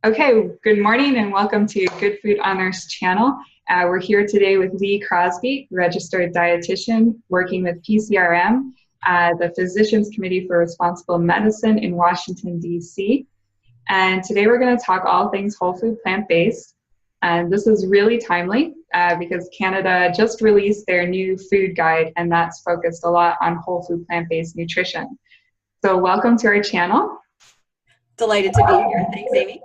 Okay, good morning and welcome to Good Food on Earth's channel. We're here today with Lee Crosby, registered dietitian working with PCRM, the Physicians Committee for Responsible Medicine in Washington, D.C. And today we're going to talk all things whole food plant-based. And this is really timely because Canada just released their new food guide, and that's focused a lot on whole food plant-based nutrition. So welcome to our channel. Delighted to be here. Thanks, Amy.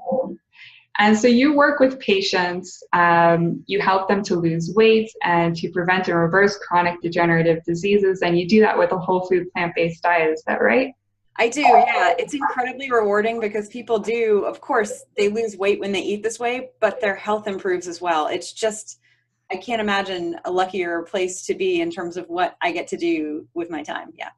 And so you work with patients, you help them to lose weight and to prevent and reverse chronic degenerative diseases, and you do that with a whole food plant-based diet, is that right? I do, yeah. It's incredibly rewarding because people do, of course, they lose weight when they eat this way, but their health improves as well. It's just, I can't imagine a luckier place to be in terms of what I get to do with my time, yeah.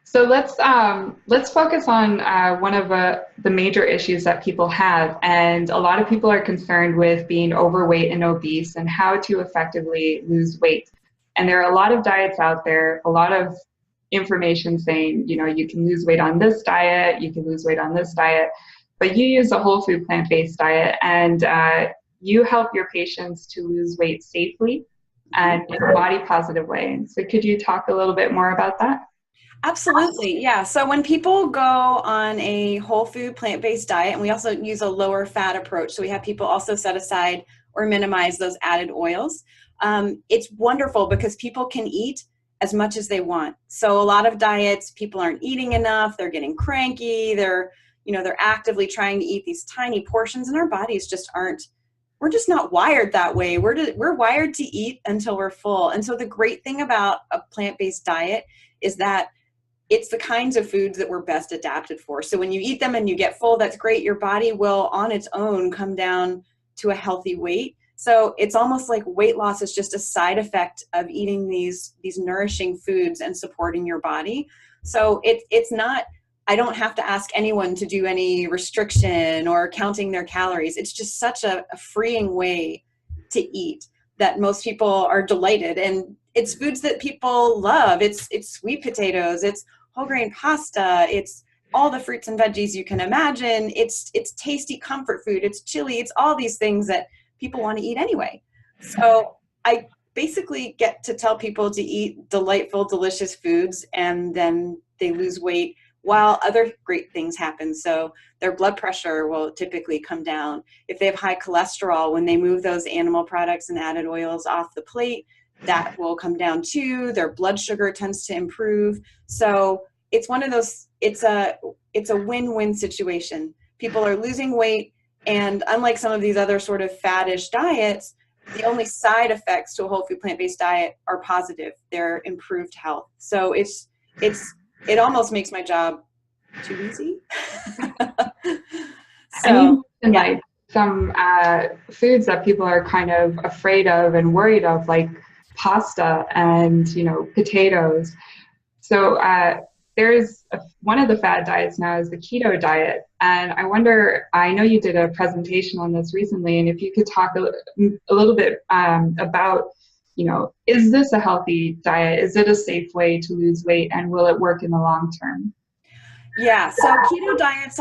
So let's focus on one of the major issues that people have, and a lot of people are concerned with being overweight and obese and how to effectively lose weight. And there are a lot of diets out there, a lot of information saying, you know, you can lose weight on this diet, you can lose weight on this diet, but you use a whole food plant-based diet, and you help your patients to lose weight safely and in a body positive way. So could you talk a little bit more about that? Absolutely, yeah. So when people go on a whole food plant-based diet, and we also use a lower fat approach, so we have people also set aside or minimize those added oils. It's wonderful because people can eat as much as they want. So a lot of diets, people aren't eating enough, they're getting cranky, they're actively trying to eat these tiny portions, and our bodies just aren't, we're just not wired that way. We're wired to eat until we're full. And so the great thing about a plant-based diet is that it's the kinds of foods that we're best adapted for. So when you eat them and you get full, that's great. Your body will on its own come down to a healthy weight. So it's almost like weight loss is just a side effect of eating these nourishing foods and supporting your body. So it's not, I don't have to ask anyone to do any restriction or counting their calories. It's just such a freeing way to eat that most people are delighted. And it's foods that people love. It's sweet potatoes, it's whole grain pasta, it's all the fruits and veggies you can imagine. It's tasty comfort food, it's chili, it's all these things that people want to eat anyway. So I basically get to tell people to eat delightful, delicious foods, and then they lose weight while other great things happen. So their blood pressure will typically come down. If they have high cholesterol, when they move those animal products and added oils off the plate, that will come down too. Their blood sugar tends to improve. So it's one of those, it's a win-win situation. People are losing weight, and unlike some of these other sort of faddish diets, the only side effects to a whole food plant-based diet are positive. They're improved health. So it almost makes my job too easy. So, like some foods that people are kind of afraid of and worried of, like pasta and, you know, potatoes. So there's one of the fad diets now is the keto diet. And I wonder, I know you did a presentation on this recently, and if you could talk a little bit about, you know, is this a healthy diet? Is it a safe way to lose weight, and will it work in the long term? Yeah, so keto diets,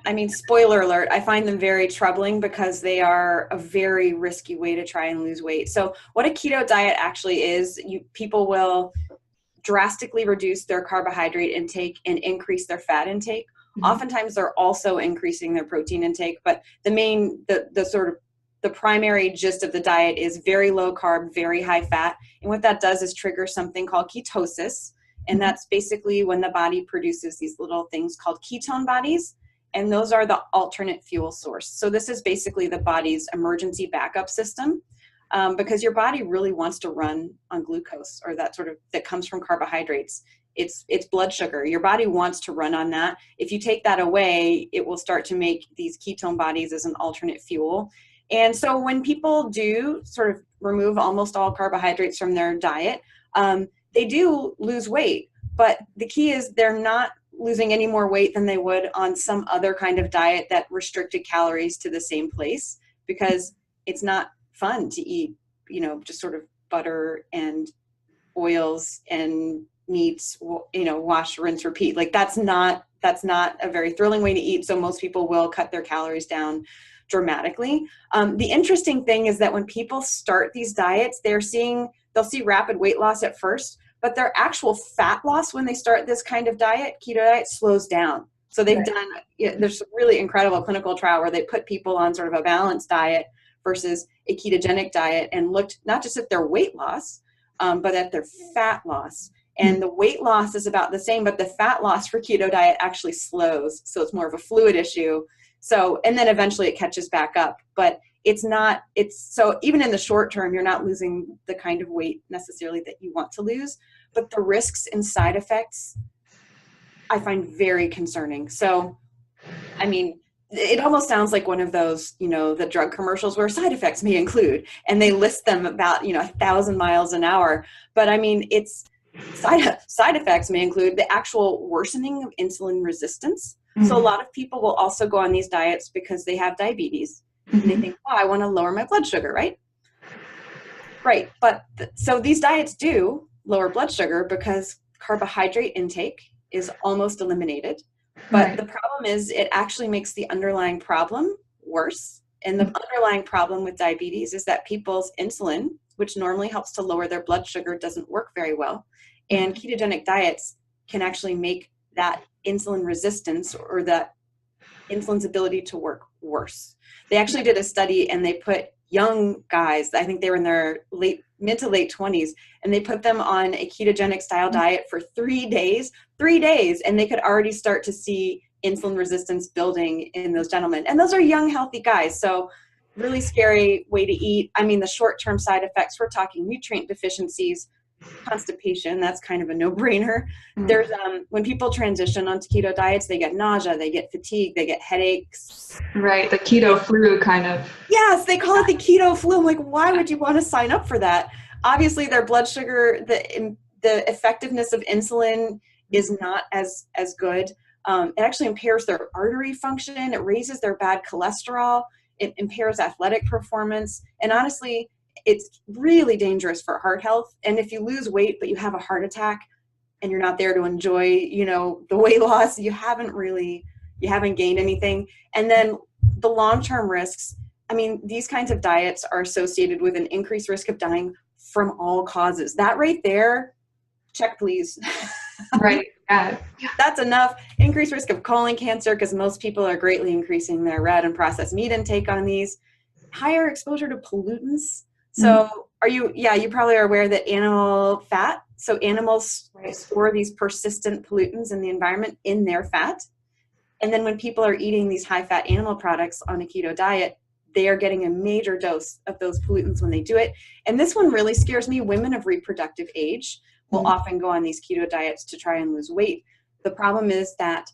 I mean, spoiler alert, I find them very troubling because they are a very risky way to try and lose weight. So what a keto diet actually is, people will drastically reduce their carbohydrate intake and increase their fat intake. Mm-hmm. Oftentimes they're also increasing their protein intake, but the primary gist of the diet is very low carb, very high fat. And what that does is trigger something called ketosis. And that's basically when the body produces these little things called ketone bodies. And those are the alternate fuel source. So this is basically the body's emergency backup system, because your body really wants to run on glucose, or that comes from carbohydrates. It's blood sugar. Your body wants to run on that. If you take that away, it will start to make these ketone bodies as an alternate fuel. And so when people do sort of remove almost all carbohydrates from their diet, they do lose weight. But the key is they're not losing any more weight than they would on some other kind of diet that restricted calories to the same place, because it's not fun to eat, you know, just sort of butter and oils and meats, you know, wash, rinse, repeat. Like that's not that's not a very thrilling way to eat. So most people will cut their calories down dramatically. The interesting thing is that when people start these diets, they'll see rapid weight loss at first, but their actual fat loss when they start this kind of diet, keto diet, slows down. So they've done, there's a really incredible clinical trial where they put people on sort of a balanced diet versus a ketogenic diet and looked not just at their weight loss, but at their fat loss. And the weight loss is about the same, but the fat loss for keto diet actually slows. So it's more of a fluid issue. So, and then eventually it catches back up, but so even in the short term, you're not losing the kind of weight necessarily that you want to lose, but the risks and side effects I find very concerning. So, I mean, it almost sounds like one of those, the drug commercials where side effects may include, and they list them about, 1,000 miles an hour. But I mean, it's side effects may include the actual worsening of insulin resistance. Mm-hmm. So a lot of people will also go on these diets because they have diabetes. Mm-hmm. And they think, oh, I want to lower my blood sugar, right? Right. But so these diets do lower blood sugar because carbohydrate intake is almost eliminated. But the problem is it actually makes the underlying problem worse. And the underlying problem with diabetes is that people's insulin, which normally helps to lower their blood sugar, doesn't work very well. And ketogenic diets can actually make that insulin resistance or that insulin's ability to work worse. They actually did a study and they put young guys, I think they were in their mid to late 20s, and they put them on a ketogenic style diet for 3 days, and they could already start to see insulin resistance building in those gentlemen. And those are young, healthy guys. So really scary way to eat. I mean, the short-term side effects, we're talking nutrient deficiencies, constipation, that's kind of a no-brainer. There's when people transition onto keto diets, they get nausea, they get fatigue, they get headaches. Right, the keto flu kind of. Yes, they call it the keto flu. I'm like, why would you want to sign up for that? Obviously, their blood sugar, the effectiveness of insulin is not as good. It actually impairs their artery function. It raises their bad cholesterol. It impairs athletic performance. And honestly, it's really dangerous for heart health. And if you lose weight, but you have a heart attack and you're not there to enjoy, the weight loss, you haven't gained anything. And then the long-term risks, I mean, these kinds of diets are associated with an increased risk of dying from all causes. That right there, check please. Right. Yeah. That's enough. Increased risk of colon cancer because most people are greatly increasing their red and processed meat intake on these. Higher exposure to pollutants. So you probably are aware that animal fat, so animals store these persistent pollutants in the environment in their fat. And then when people are eating these high fat animal products on a keto diet, they are getting a major dose of those pollutants when they do it. And this one really scares me. Women of reproductive age will often go on these keto diets to try and lose weight. The problem is that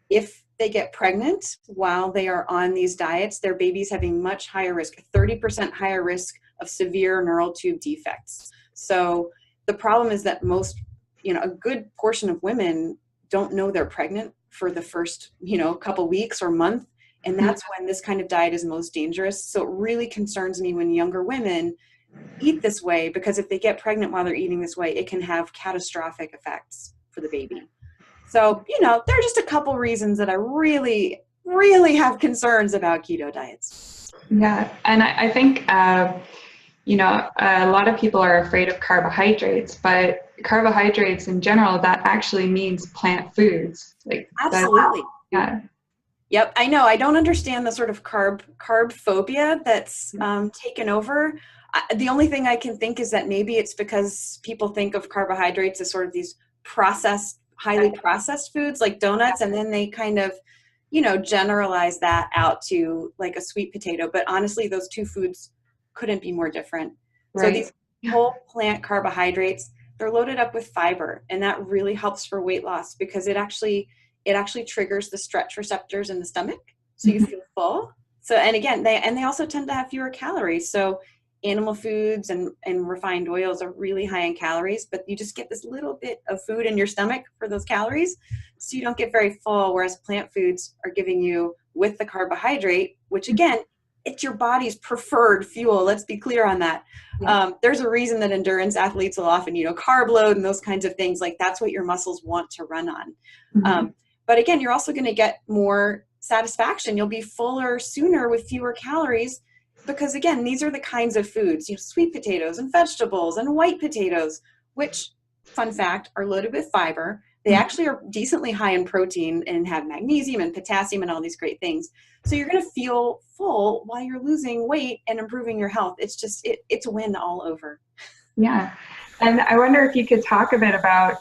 if they get pregnant while they are on these diets, their babies have a much higher risk, 30% higher risk of severe neural tube defects. So the problem is that a good portion of women don't know they're pregnant for the first, couple weeks or month. And that's when this kind of diet is most dangerous. So it really concerns me when younger women eat this way, because if they get pregnant while they're eating this way, it can have catastrophic effects for the baby. So, there are just a couple reasons that I really, really have concerns about keto diets. Yeah. And I think, a lot of people are afraid of carbohydrates, but carbohydrates in general, that actually means plant foods. Absolutely. Yeah. Yep. I know. I don't understand the sort of carb phobia that's taken over. The only thing I can think is that maybe it's because people think of carbohydrates as sort of these highly processed foods like donuts, and then they kind of, generalize that out to like a sweet potato. But honestly, those two foods couldn't be more different. Right. So these whole plant carbohydrates, they're loaded up with fiber, and that really helps for weight loss because it actually triggers the stretch receptors in the stomach, so you feel full. So, and again, they also tend to have fewer calories. So animal foods and refined oils are really high in calories, but you just get this little bit of food in your stomach for those calories, so you don't get very full, whereas plant foods are giving you, with the carbohydrate, which again, it's your body's preferred fuel. Let's be clear on that. There's a reason that endurance athletes will often, carb load and those kinds of things. Like that's what your muscles want to run on. But again, you're also going to get more satisfaction. You'll be fuller sooner with fewer calories because, again, these are the kinds of foods, sweet potatoes and vegetables and white potatoes, which, fun fact, are loaded with fiber. They actually are decently high in protein and have magnesium and potassium and all these great things. So you're going to feel full while you're losing weight and improving your health. It's just, it's a win all over. Yeah. And I wonder if you could talk a bit about,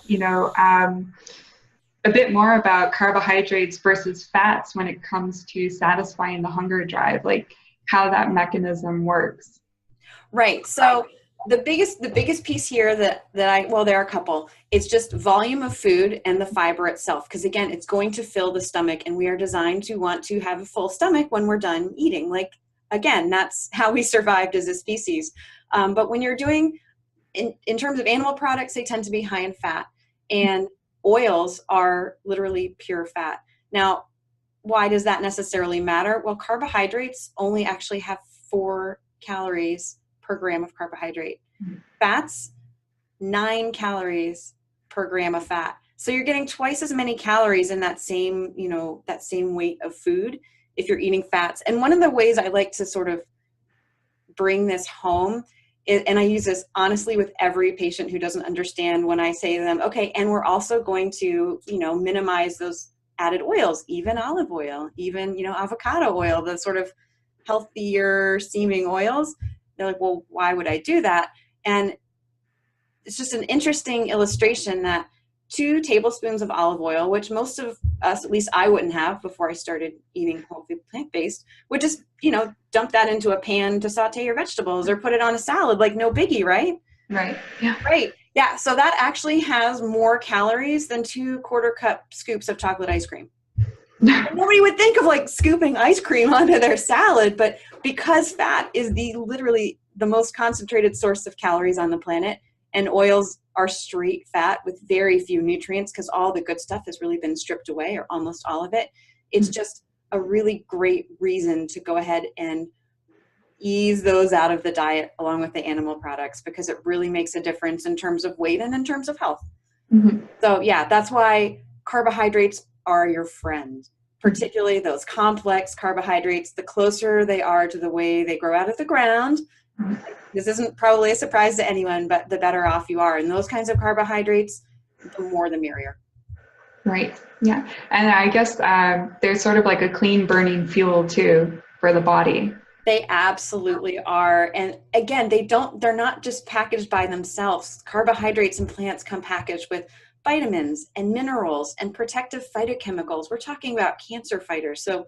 a bit more about carbohydrates versus fats when it comes to satisfying the hunger drive, like how that mechanism works. Right. So the biggest piece here well, there are a couple. It's just volume of food and the fiber itself. Because again, it's going to fill the stomach, and we are designed to want to have a full stomach when we're done eating. Like, again, that's how we survived as a species. But when you're doing, in terms of animal products, they tend to be high in fat, and oils are literally pure fat. Now, why does that necessarily matter? Well, carbohydrates only actually have 4 calories per gram of carbohydrate. Fats, 9 calories per gram of fat. So you're getting twice as many calories in that same weight of food if you're eating fats. And one of the ways I like to sort of bring this home, and I use this honestly with every patient who doesn't understand, when I say to them, okay, and we're also going to, minimize those added oils, even olive oil, even, avocado oil, the sort of healthier seeming oils. They're like, well, why would I do that? And it's just an interesting illustration that 2 tablespoons of olive oil, which most of us, at least I wouldn't have before I started eating whole food plant-based, would just, dump that into a pan to saute your vegetables or put it on a salad, like no biggie, right? Right. Yeah. Right. Yeah. So that actually has more calories than 2 quarter-cup scoops of chocolate ice cream. Nobody would think of like scooping ice cream onto their salad, but because fat is literally the most concentrated source of calories on the planet, and oils are straight fat with very few nutrients because all the good stuff has really been stripped away, or almost all of it. It's just a really great reason to go ahead and ease those out of the diet along with the animal products, because it really makes a difference in terms of weight and in terms of health. Mm-hmm. So yeah, that's why carbohydrates are your friend, particularly those complex carbohydrates. The closer they are to the way they grow out of the ground, this isn't probably a surprise to anyone, but the better off you are. And those kinds of carbohydrates, the more the merrier. Right. Yeah. And I guess there's sort of like a clean burning fuel too for the body. They absolutely are. And again, they're not just packaged by themselves. Carbohydrates in plants come packaged with vitamins and minerals and protective phytochemicals. We're talking about cancer fighters. So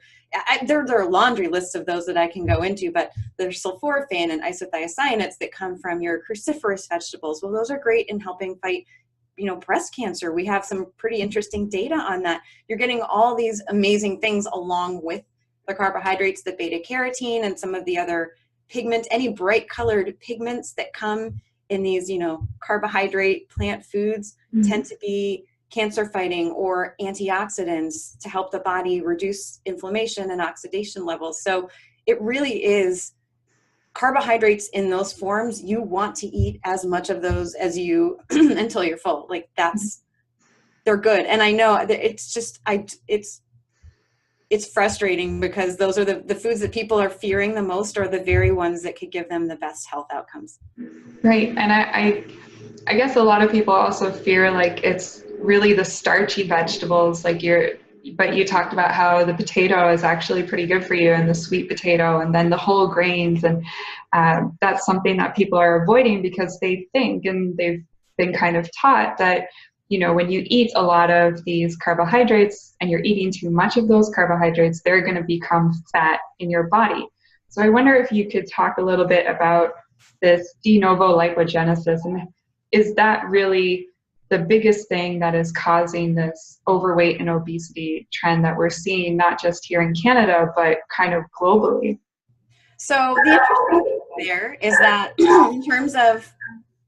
there are laundry lists of those that I can go into, but there's sulforaphane and isothiocyanates that come from your cruciferous vegetables. Well, those are great in helping fight, breast cancer. We have some pretty interesting data on that. You're getting all these amazing things along with the carbohydrates, the beta carotene, and some of the other pigments, any bright colored pigments that come in these, carbohydrate plant foods tend to be cancer fighting or antioxidants to help the body reduce inflammation and oxidation levels. So it really is carbohydrates in those forms. You want to eat as much of those as you until you're full. Like they're good. And I know that it's frustrating because those are the foods that people are fearing the most, are the very ones that could give them the best health outcomes. Right. And I guess a lot of people also fear like it's really the starchy vegetables, but you talked about how the potato is actually pretty good for you, and the sweet potato, and then the whole grains. And that's something that people are avoiding because they think, and they've been kind of taught that, when you eat a lot of these carbohydrates and you're eating too much of those carbohydrates, they're going to become fat in your body. So I wonder if you could talk a little bit about this de novo lipogenesis, and is that really the biggest thing that is causing this overweight and obesity trend that we're seeing, not just here in Canada, but kind of globally? So the interesting thing there is that in terms of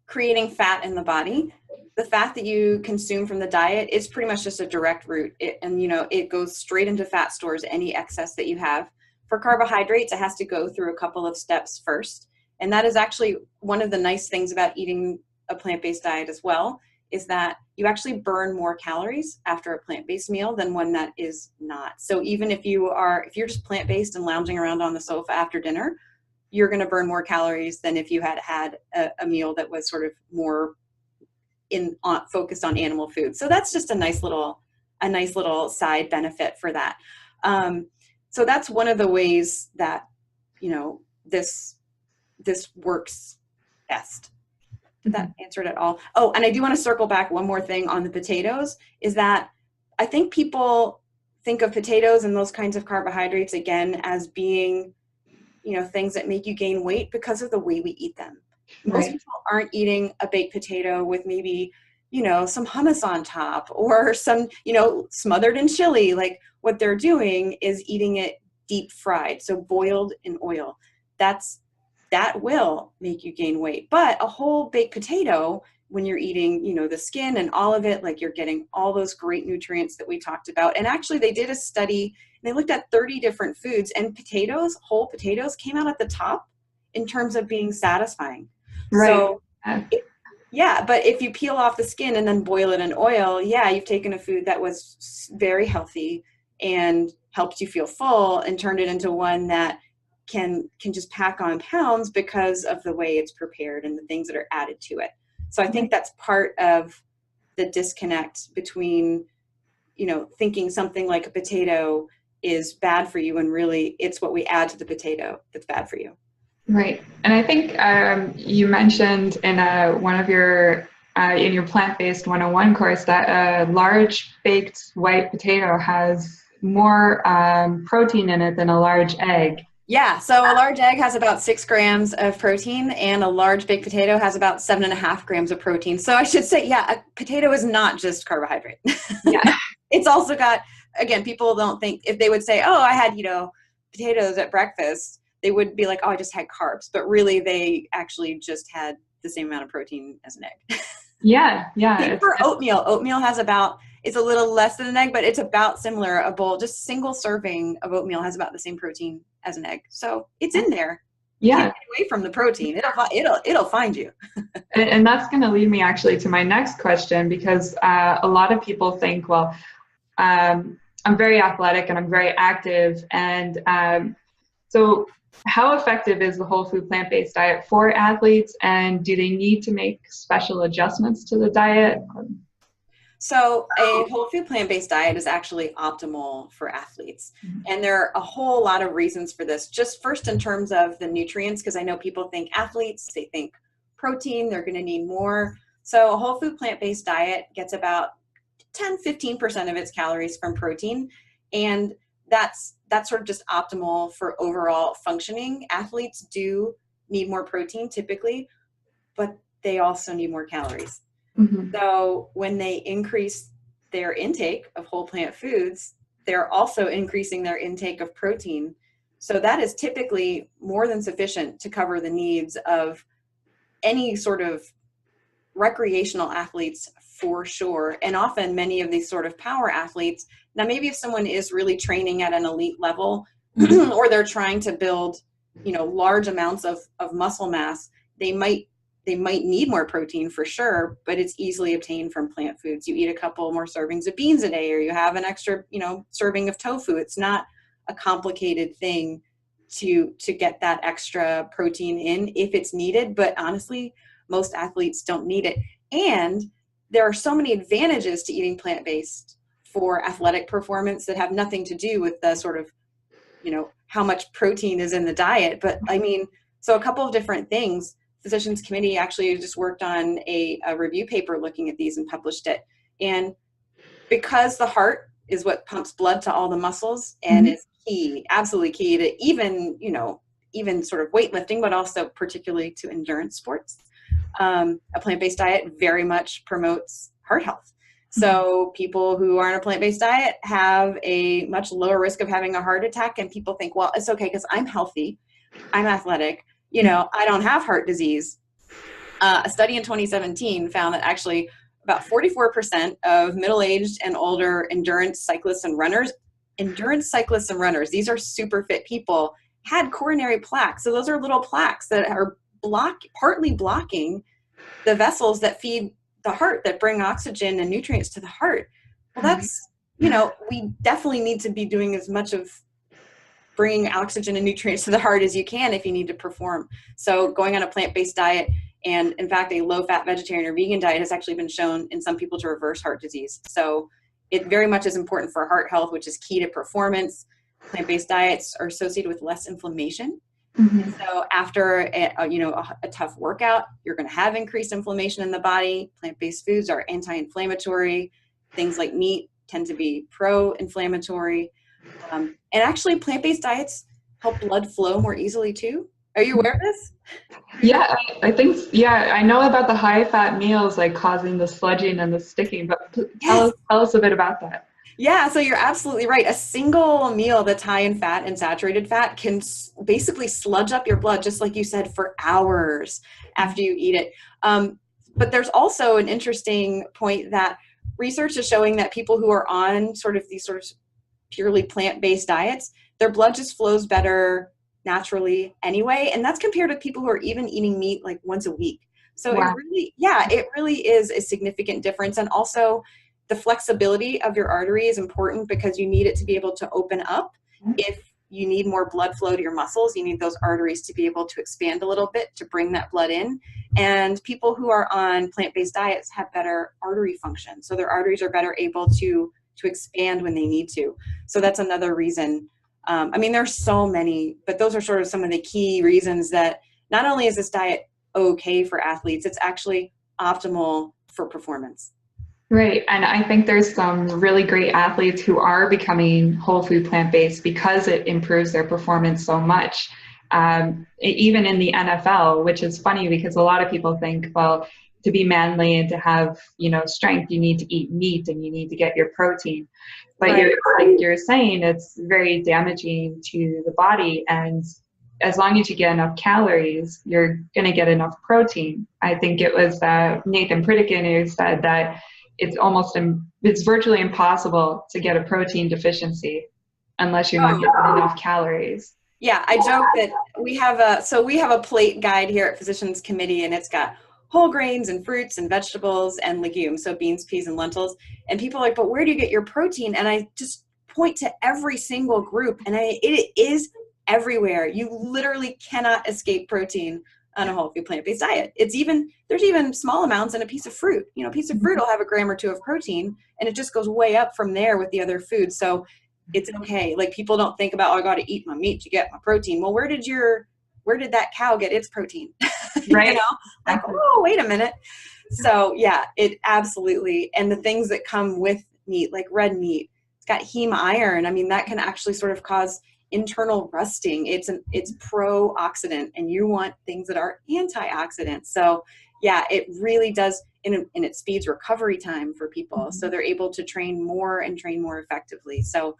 creating fat in the body, the fat that you consume from the diet is pretty much just a direct route. It goes straight into fat stores, any excess that you have. For carbohydrates, it has to go through a couple of steps first. And that is actually one of the nice things about eating a plant-based diet as well, is that you actually burn more calories after a plant-based meal than one that is not. So even if you're just plant-based and lounging around on the sofa after dinner, you're going to burn more calories than if you had had a meal that was sort of more focused on animal food. So that's just a nice little side benefit for that. So that's one of the ways that, this works best. Did that answer it at all? Oh, and I do want to circle back one more thing on the potatoes, is that I think people think of potatoes and those kinds of carbohydrates again as being, things that make you gain weight because of the way we eat them. Most people aren't eating a baked potato with maybe, some hummus on top or some, smothered in chili. Like what they're doing is eating it deep fried, so boiled in oil. That will make you gain weight. But a whole baked potato, when you're eating, the skin and all of it, like you're getting all those great nutrients that we talked about. And actually they did a study and they looked at 30 different foods, and whole potatoes came out at the top in terms of being satisfying. Right. So but if you peel off the skin and then boil it in oil, you've taken a food that was very healthy and helped you feel full and turned it into one that can just pack on pounds because of the way it's prepared and the things that are added to it. So I think that's part of the disconnect between, thinking something like a potato is bad for you and really it's what we add to the potato that's bad for you. Right. And I think you mentioned in one of your in your plant-based 101 course that a large baked white potato has more protein in it than a large egg. Yeah, so a large egg has about 6 grams of protein and a large baked potato has about 7.5 grams of protein. So I should say, a potato is not just carbohydrate. Yeah. It's also got, again, people don't think, if they would say, oh, I had, potatoes at breakfast, they would be like, oh, I just had carbs. But really, they actually just had the same amount of protein as an egg. Yeah. For oatmeal has about, it's a little less than an egg, but it's about similar. A bowl, just single serving of oatmeal has about the same protein as an egg. So it's in there. You can't get away from the protein. It'll find you. And that's going to lead me actually to my next question, because a lot of people think, well, I'm very athletic and I'm very active. And so how effective is the whole food plant-based diet for athletes, and do they need to make special adjustments to the diet? So a whole food plant-based diet is actually optimal for athletes. And there are a whole lot of reasons for this. Just first in terms of the nutrients, because I know people think athletes, they think protein, they're going to need more. So a whole food plant-based diet gets about 10-15% of its calories from protein. And that's sort of just optimal for overall functioning. Athletes do need more protein typically, but they also need more calories. Mm-hmm. So when they increase their intake of whole plant foods, they're also increasing their intake of protein. So that is typically more than sufficient to cover the needs of any sort of recreational athletes for sure. And often many of these sort of power athletes, now maybe if someone is really training at an elite level or they're trying to build, large amounts of muscle mass, they might need more protein for sure, but it's easily obtained from plant foods. You eat a couple more servings of beans a day, or you have an extra, serving of tofu. It's not a complicated thing to get that extra protein in if it's needed, but honestly, most athletes don't need it. And there are so many advantages to eating plant-based for athletic performance that have nothing to do with the sort of, how much protein is in the diet. But so a couple of different things. Physicians Committee actually just worked on a review paper looking at these and published it. And because the heart is what pumps blood to all the muscles and is key, absolutely key to even sort of weightlifting, but also particularly to endurance sports. A plant-based diet very much promotes heart health. So people who are on a plant-based diet have a much lower risk of having a heart attack. And people think, well, it's okay because I'm healthy, I'm athletic, I don't have heart disease. A study in 2017 found that actually about 44% of middle-aged and older endurance cyclists and runners, these are super fit people, had coronary plaques. So those are little plaques that are partly blocking the vessels that feed the heart that bring oxygen and nutrients to the heart. Well, that's, you know, we definitely need to be doing as much of bringing oxygen and nutrients to the heart as you can if you need to perform. So going on a plant-based diet, and in fact, a low-fat vegetarian or vegan diet has actually been shown in some people to reverse heart disease. So it very much is important for heart health, which is key to performance. Plant-based diets are associated with less inflammation. Mm-hmm. So after a tough workout, you're going to have increased inflammation in the body. Plant-based foods are anti-inflammatory. Things like meat tend to be pro-inflammatory. And actually, plant-based diets help blood flow more easily too. Are you aware of this? Yeah, I think, yeah, I know about the high-fat meals like causing the sludging and the sticking, but tell us a bit about that. Yeah, so you're absolutely right. A single meal that's high in fat and saturated fat can basically sludge up your blood, just like you said, for hours after you eat it. But there's also an interesting point that research is showing that people who are on these purely plant-based diets, their blood just flows better naturally anyway. And that's compared to people who are even eating meat like once a week. So wow. It really is a significant difference. And also the flexibility of your artery is important because you need it to be able to open up. If you need more blood flow to your muscles, you need those arteries to be able to expand a little bit to bring that blood in. And people who are on plant-based diets have better artery function. So their arteries are better able to expand when they need to. So that's another reason. There's so many, but those are sort of some of the key reasons that not only is this diet okay for athletes, it's actually optimal for performance. Right. And I think there's some really great athletes who are becoming whole food plant-based because it improves their performance so much. Even in the NFL, which is funny because a lot of people think, well, to be manly and to have, strength, you need to eat meat and you need to get your protein. But right. You're saying, it's very damaging to the body. And as long as you get enough calories, you're going to get enough protein. I think it was Nathan Pritikin who said that it's virtually impossible to get a protein deficiency unless you're not getting enough calories. Yeah, I joke that we have a plate guide here at Physicians Committee, and it's got whole grains and fruits and vegetables and legumes, so beans, peas, and lentils. And people are like, but where do you get your protein? And I just point to every single group, and it is everywhere. You literally cannot escape protein on a whole food plant-based diet. There's even small amounts in a piece of fruit. A piece of fruit will have a gram or two of protein, and it just goes way up from there with the other foods. So it's okay. Like, people don't think about, I got to eat my meat to get my protein. Well, where did that cow get its protein? Right. Like, oh, wait a minute. So yeah, it absolutely. And the things that come with meat, like red meat, it's got heme iron. That can actually sort of cause internal rusting. It's pro-oxidant, and you want things that are antioxidant. So yeah, it really does, and it speeds recovery time for people. Mm-hmm. So they're able to train more effectively. So,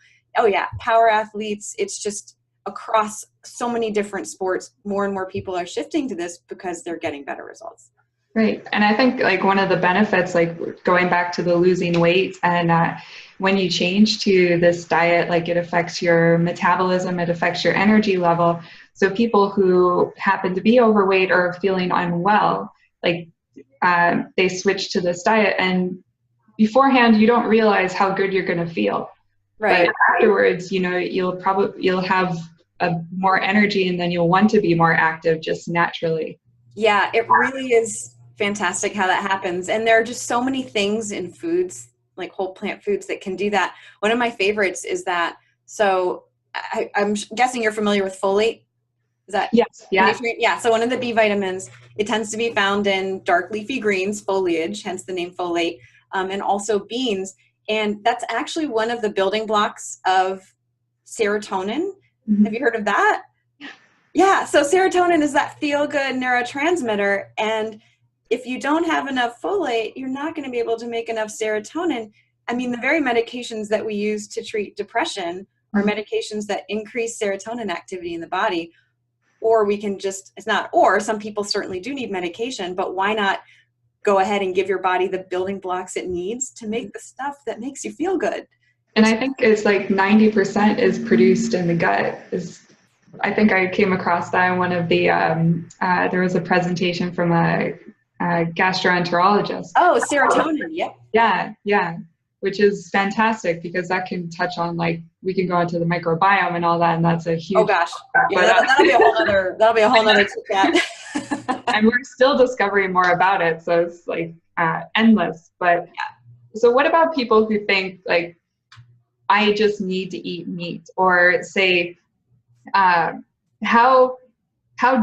power athletes, it's just across so many different sports, more and more people are shifting to this because they're getting better results. Right. And I think one of the benefits, going back to the losing weight, and when you change to this diet, it affects your metabolism, it affects your energy level. So people who happen to be overweight or feeling unwell, they switch to this diet, and beforehand, you don't realize how good you're going to feel. Right. But afterwards, you'll have more energy, and then you'll want to be more active just naturally. Yeah, it really is fantastic how that happens. And there are just so many things in foods, like whole plant foods, that can do that. One of my favorites is that, so I'm guessing you're familiar with folate. Is that? Yes. Yeah. Nutrient? Yeah. So one of the B vitamins, it tends to be found in dark leafy greens, foliage, hence the name folate, and also beans. And that's actually one of the building blocks of serotonin. Mm-hmm. Have you heard of that? Yeah. So serotonin is that feel-good neurotransmitter. And if you don't have enough folate, you're not going to be able to make enough serotonin. The very medications that we use to treat depression are medications that increase serotonin activity in the body. Or some people certainly do need medication, but why not go ahead and give your body the building blocks it needs to make the stuff that makes you feel good? And I think it's 90% is produced in the gut. I think I came across that in one of the, there was a presentation from a gastroenterologist. Oh, serotonin. Yep. Yeah, yeah, which is fantastic because that can touch on, like, we can go into the microbiome and all that, and that's a Oh huge. gosh. Yeah, But that'll be a whole nother chat. and we're still discovering more about it, so it's like endless. But so, what about people who think like, I just need to eat meat, or say, how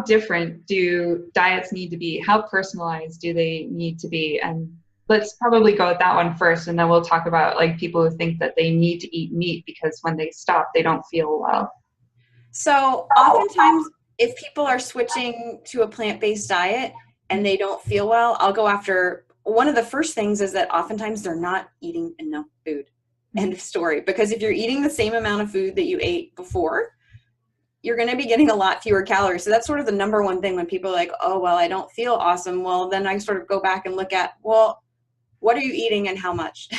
different do diets need to be? How personalized do they need to be? And let's probably go with that one first, and then we'll talk about like people who think that they need to eat meat because when they stop, they don't feel well. So oftentimes, if people are switching to a plant-based diet and they don't feel well, I'll go after, one of the first things is that oftentimes they're not eating enough food. End of story. Because if you're eating the same amount of food that you ate before, you're going to be getting a lot fewer calories. So that's sort of the number one thing when people are like, oh, well, I don't feel awesome. Well, then I sort of go back and look at, well, what are you eating and how much?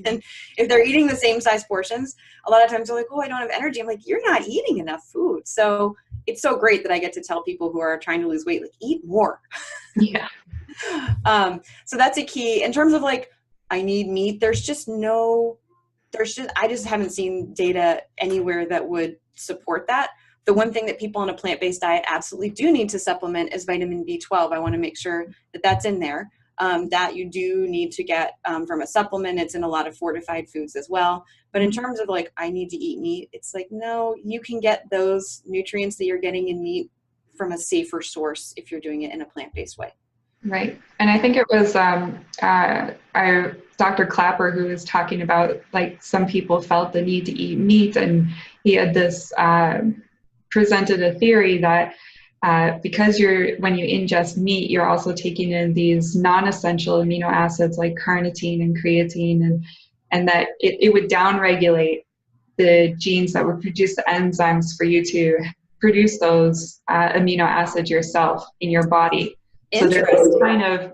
And if they're eating the same size portions, a lot of times they're like, oh, I don't have energy. I'm like, you're not eating enough food. So it's so great that I get to tell people who are trying to lose weight, like, eat more. Yeah. So that's a key. In terms of like, I need meat, I just haven't seen data anywhere that would support that. The one thing that people on a plant-based diet absolutely do need to supplement is vitamin B12. I want to make sure that that's in there. That you do need to get from a supplement. It's in a lot of fortified foods as well. But in terms of like, I need to eat meat, it's like, no, you can get those nutrients that you're getting in meat from a safer source if you're doing it in a plant-based way. Right. And I think it was Dr. Clapper who was talking about, like, some people felt the need to eat meat, and he had this presented a theory that because when you ingest meat, you're also taking in these non-essential amino acids like carnitine and creatine, and that it would downregulate the genes that would produce the enzymes for you to produce those amino acids yourself in your body. So there's kind of,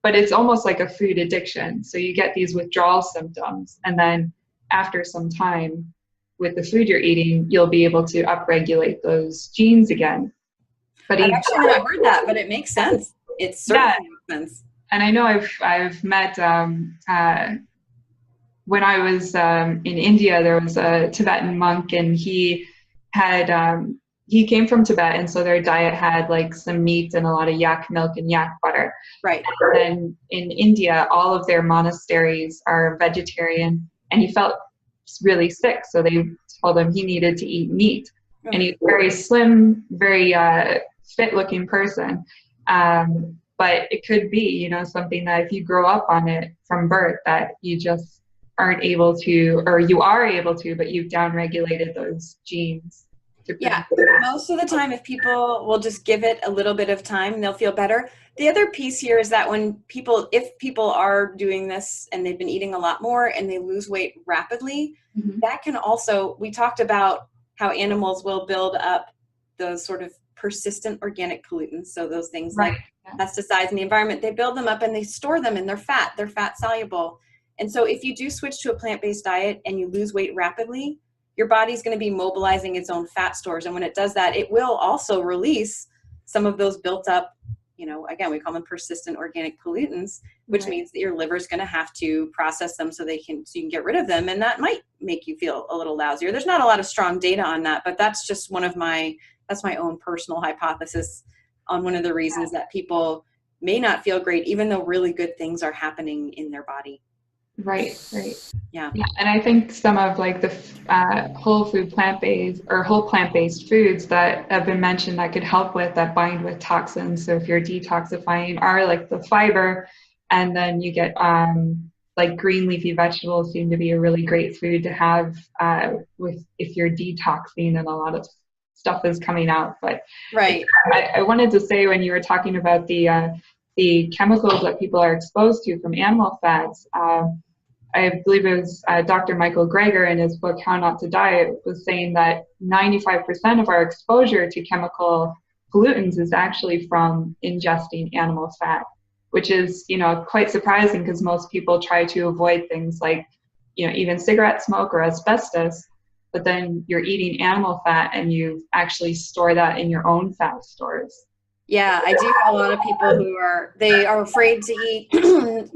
but it's almost like a food addiction. So you get these withdrawal symptoms, and then after some time with the food you're eating, you'll be able to upregulate those genes again. But I've actually not heard that, but it makes sense. It certainly makes sense. And I know I've met, when I was in India, there was a Tibetan monk, and he came from Tibet, and so their diet had like some meat and a lot of yak milk and yak butter. Right. And in India, all of their monasteries are vegetarian, and he felt really sick, so they told him he needed to eat meat. And he's a very slim, very fit-looking person. But it could be, something that if you grow up on it from birth, that you just aren't able to, or you are able to, but you've downregulated those genes. Yeah, most of the time, if people will just give it a little bit of time, they'll feel better. The other piece here is that if people are doing this and they've been eating a lot more and they lose weight rapidly, that can also, we talked about how animals will build up those sort of persistent organic pollutants. So those things like pesticides in the environment, they build them up and they store them in their fat. They're fat soluble. And so if you do switch to a plant-based diet and you lose weight rapidly, your body's going to be mobilizing its own fat stores. And when it does that, it will also release some of those built up, again, we call them persistent organic pollutants, which means that your liver is going to have to process them so you can get rid of them. And that might make you feel a little lousier. There's not a lot of strong data on that, but that's just that's my own personal hypothesis on one of the reasons that people may not feel great, even though really good things are happening in their body. Right. Yeah. And I think some of like the whole plant-based foods that have been mentioned that could help with that bind with toxins. So if you're detoxifying, are like the fiber, and then you get like green leafy vegetables seem to be a really great food to have if you're detoxing and a lot of stuff is coming out. But I wanted to say, when you were talking about the chemicals that people are exposed to from animal fats, I believe it was Dr. Michael Greger in his book, How Not to Diet, was saying that 95% of our exposure to chemical pollutants is actually from ingesting animal fat, which is, quite surprising because most people try to avoid things like, even cigarette smoke or asbestos, but then you're eating animal fat and you actually store that in your own fat stores. Yeah, I do have a lot of people who they are afraid to eat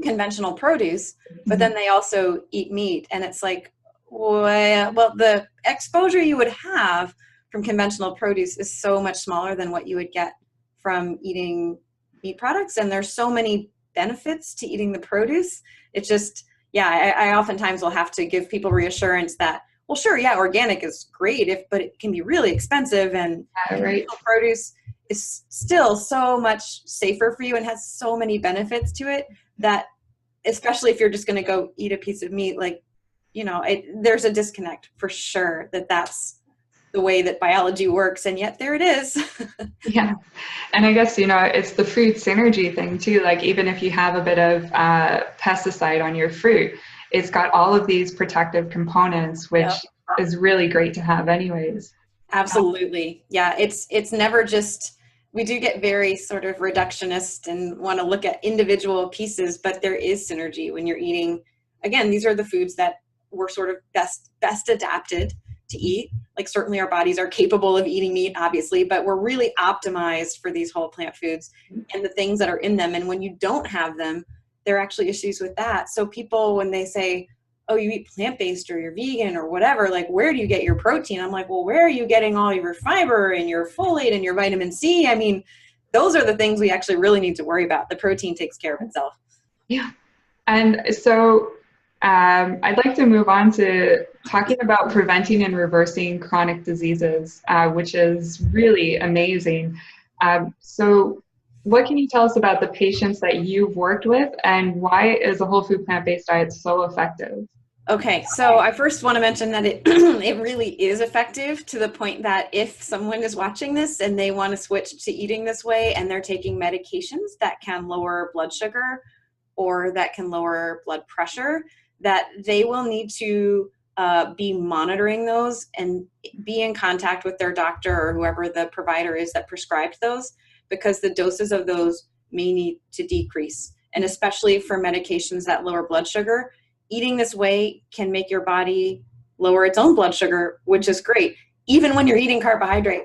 conventional produce, but then they also eat meat. And it's like, well, the exposure you would have from conventional produce is so much smaller than what you would get from eating meat products. And there's so many benefits to eating the produce. It's just, yeah, I oftentimes will have to give people reassurance that, well, sure, yeah, organic is great, but it can be really expensive, and conventional produce is still so much safer for you and has so many benefits to it that, especially if you're just going to go eat a piece of meat, like, there's a disconnect for sure that's the way that biology works. And yet there it is. Yeah. And I guess, it's the fruit synergy thing too. Like, even if you have a bit of pesticide on your fruit, it's got all of these protective components, which is really great to have anyways. Absolutely. Yeah. It's never just, we do get very sort of reductionist and want to look at individual pieces, but there is synergy when you're eating. Again, these are the foods that we're sort of best adapted to eat. Like, certainly our bodies are capable of eating meat, obviously, but we're really optimized for these whole plant foods and the things that are in them. And when you don't have them, there are actually issues with that. So people, when they say, oh, you eat plant-based or you're vegan or whatever, like, where do you get your protein? I'm like, well, where are you getting all your fiber and your folate and your vitamin C? I mean, those are the things we actually really need to worry about. The protein takes care of itself. Yeah. And so I'd like to move on to talking about preventing and reversing chronic diseases, which is really amazing. So what can you tell us about the patients that you've worked with, and why is a whole food plant-based diet so effective? Okay, so I first want to mention that it it really is effective, to the point that if someone is watching this and they want to switch to eating this way and they're taking medications that can lower blood sugar or that can lower blood pressure, that they will need to be monitoring those and be in contact with their doctor or whoever the provider is that prescribed those, because the doses of those may need to decrease. And especially for medications that lower blood sugar, eating this way can make your body lower its own blood sugar, which is great, even when you're eating carbohydrate,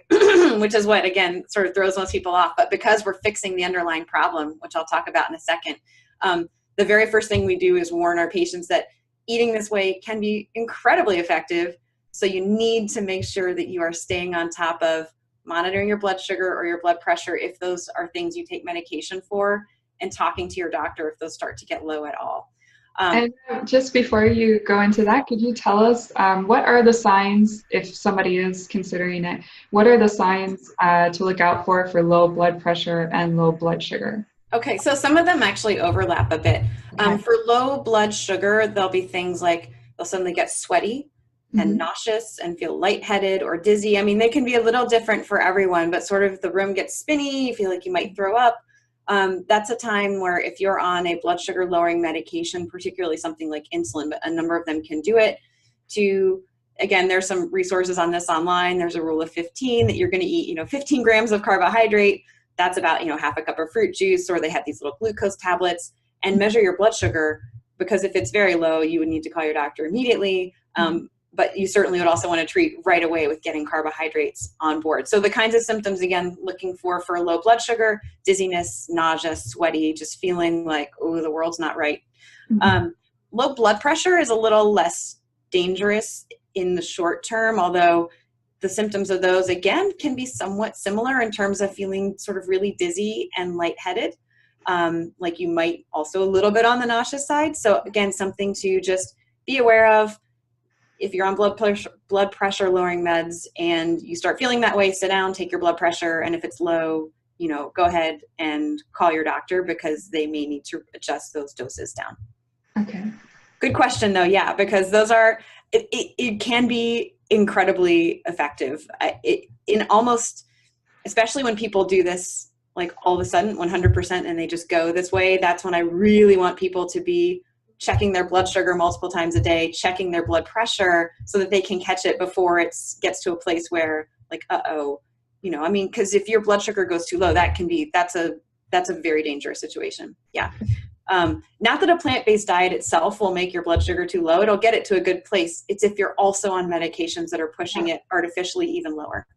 which is what, again, sort of throws most people off. But because we're fixing the underlying problem, which I'll talk about in a second, the very first thing we do is warn our patients that eating this way can be incredibly effective. So you need to make sure that you are staying on top of monitoring your blood sugar or your blood pressure if those are things you take medication for, and talking to your doctor if those start to get low at all. And just before you go into that, could you tell us what are the signs, if somebody is considering it, what are the signs to look out for low blood pressure and low blood sugar? Okay, so some of them actually overlap a bit. Okay. For low blood sugar, there'll be things like they'll suddenly get sweaty and nauseous and feel lightheaded or dizzy. I mean, they can be a little different for everyone, but sort of the room gets spinny, you feel like you might throw up. That's a time where, if you're on a blood sugar lowering medication, particularly something like insulin, but a number of them can do it, again, there's some resources on this online. There's a rule of 15 that you're going to eat, 15 grams of carbohydrate. That's about, half a cup of fruit juice, or they have these little glucose tablets, and measure your blood sugar, because if it's very low, you would need to call your doctor immediately. But you certainly would also want to treat right away with getting carbohydrates on board. So the kinds of symptoms, again, looking for low blood sugar: dizziness, nausea, sweaty, just feeling like, oh, the world's not right. Low blood pressure is a little less dangerous in the short term, although the symptoms of those, again, can be somewhat similar in terms of feeling sort of really dizzy and lightheaded. Like, you might also a little bit on the nauseous side. So again, something to just be aware of. If you're on blood pressure lowering meds and you start feeling that way, sit down, take your blood pressure. And if it's low, go ahead and call your doctor, because they may need to adjust those doses down. Okay. Good question though. Yeah, because those are, it can be incredibly effective. In almost, especially when people do this, like all of a sudden 100%, and they just go this way, that's when I really want people to be checking their blood sugar multiple times a day, checking their blood pressure, so that they can catch it before it gets to a place where, like, because if your blood sugar goes too low, that's a very dangerous situation. Yeah. Not that a plant-based diet itself will make your blood sugar too low. It'll get it to a good place. It's if you're also on medications that are pushing it artificially even lower.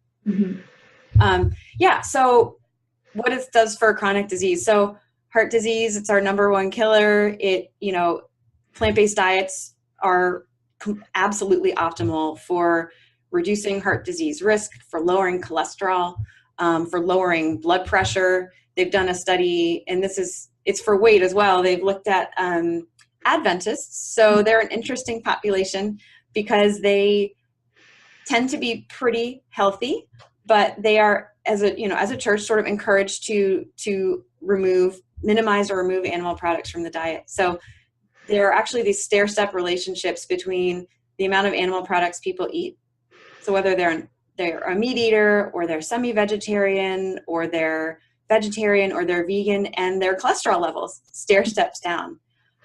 So what it does for chronic disease. So heart disease, it's our number one killer. Plant-based diets are absolutely optimal for reducing heart disease risk, for lowering cholesterol, for lowering blood pressure. They've done a study, and it's for weight as well. They've looked at Adventists. So they're an interesting population because they tend to be pretty healthy, but they are, as a church, sort of encouraged to minimize or remove animal products from the diet. So there are actually these stair-step relationships between the amount of animal products people eat. So whether they're a meat eater, or they're semi-vegetarian, or they're vegetarian, or they're vegan, and their cholesterol levels stair-steps down.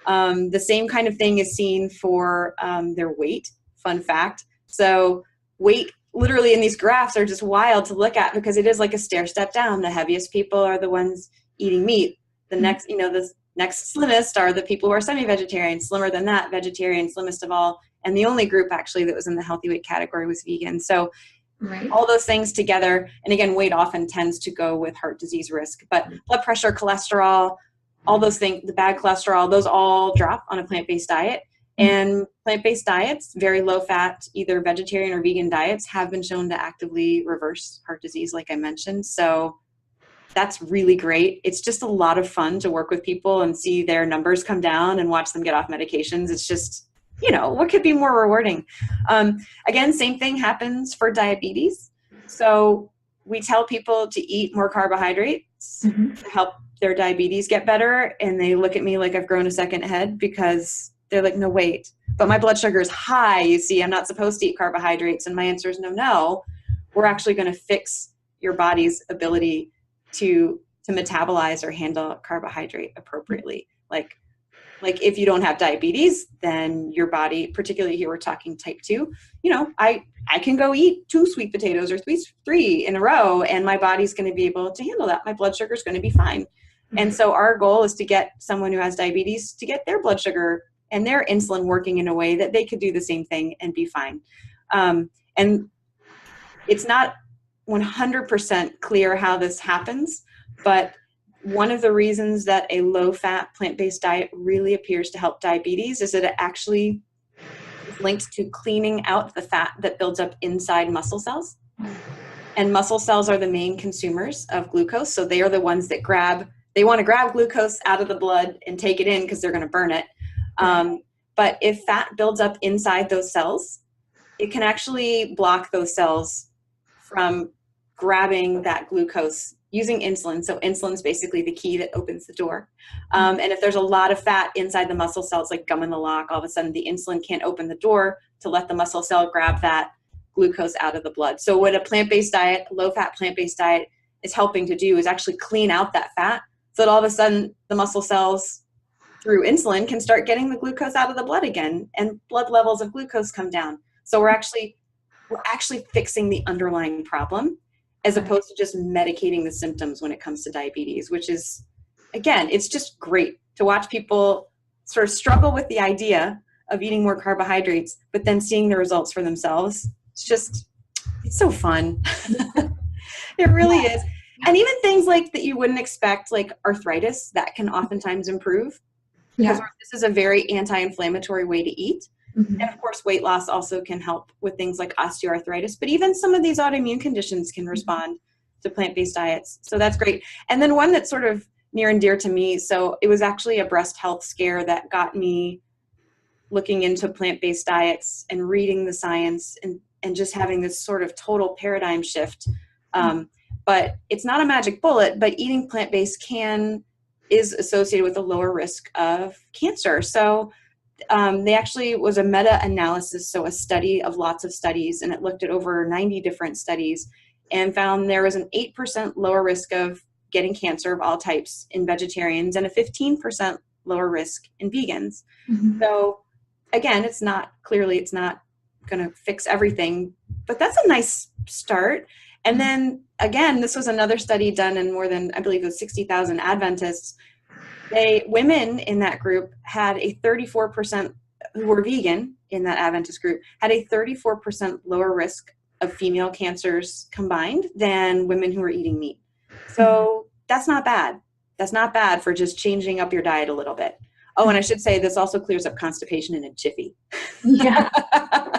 The same kind of thing is seen for their weight. Fun fact. So weight, literally in these graphs, are just wild to look at because it is like a stair-step down. The heaviest people are the ones eating meat. The next slimmest are the people who are semi-vegetarian. Slimmer than that, vegetarian, slimmest of all. And the only group actually that was in the healthy weight category was vegan. So all those things together, and again, weight often tends to go with heart disease risk, but blood pressure, cholesterol, all those things, the bad cholesterol, those all drop on a plant-based diet. And plant-based diets, very low fat, either vegetarian or vegan diets, have been shown to actively reverse heart disease, like I mentioned. So that's really great. It's just a lot of fun to work with people and see their numbers come down and watch them get off medications. It's just, what could be more rewarding? Again, same thing happens for diabetes. So we tell people to eat more carbohydrates to help their diabetes get better. And they look at me like I've grown a second head because they're like, no, wait, but my blood sugar is high. You see, I'm not supposed to eat carbohydrates. And my answer is no, we're actually going to fix your body's ability to metabolize or handle carbohydrate appropriately. Like if you don't have diabetes, then your body, particularly here we're talking type 2, I can go eat 2 sweet potatoes or 3 in a row, and my body's going to be able to handle that. My blood sugar is going to be fine. And so our goal is to get someone who has diabetes to get their blood sugar and their insulin working in a way that they could do the same thing and be fine. And it's not 100% clear how this happens, but one of the reasons that a low-fat plant-based diet really appears to help diabetes is that it actually is linked to cleaning out the fat that builds up inside muscle cells. And muscle cells are the main consumers of glucose, so they are the ones that they want to grab glucose out of the blood and take it in because they're going to burn it. But if fat builds up inside those cells, it can actually block those cells from grabbing that glucose using insulin. So insulin is basically the key that opens the door. And if there's a lot of fat inside the muscle cells, like gum in the lock, all of a sudden the insulin can't open the door to let the muscle cell grab that glucose out of the blood. So what a plant-based diet, a low-fat plant-based diet is helping to do is actually clean out that fat so that all of a sudden the muscle cells through insulin can start getting the glucose out of the blood again, and blood levels of glucose come down. So we're actually fixing the underlying problem as opposed to just medicating the symptoms when it comes to diabetes, which is, again, it's just great to watch people sort of struggle with the idea of eating more carbohydrates, but then seeing the results for themselves. It's so fun. It really is. And even things like that you wouldn't expect, like arthritis, that can oftentimes improve because this is a very anti-inflammatory way to eat. And of course, weight loss also can help with things like osteoarthritis, but even some of these autoimmune conditions can respond to plant-based diets. So that's great. And then one that's sort of near and dear to me. So it was actually a breast health scare that got me looking into plant-based diets and reading the science and just having this sort of total paradigm shift. But it's not a magic bullet, but eating plant-based is associated with a lower risk of cancer. So they actually was a meta-analysis, so a study of lots of studies, and it looked at over 90 different studies and found there was an 8% lower risk of getting cancer of all types in vegetarians and a 15% lower risk in vegans. So again, it's not going to fix everything, but that's a nice start. And then again, this was another study done in more than, I believe it was 60,000 Adventists. Women in that group had a 34%, who were vegan in that Adventist group, had a 34% lower risk of female cancers combined than women who were eating meat. So that's not bad. That's not bad for just changing up your diet a little bit. Oh, and I should say this also clears up constipation in a jiffy. Yeah.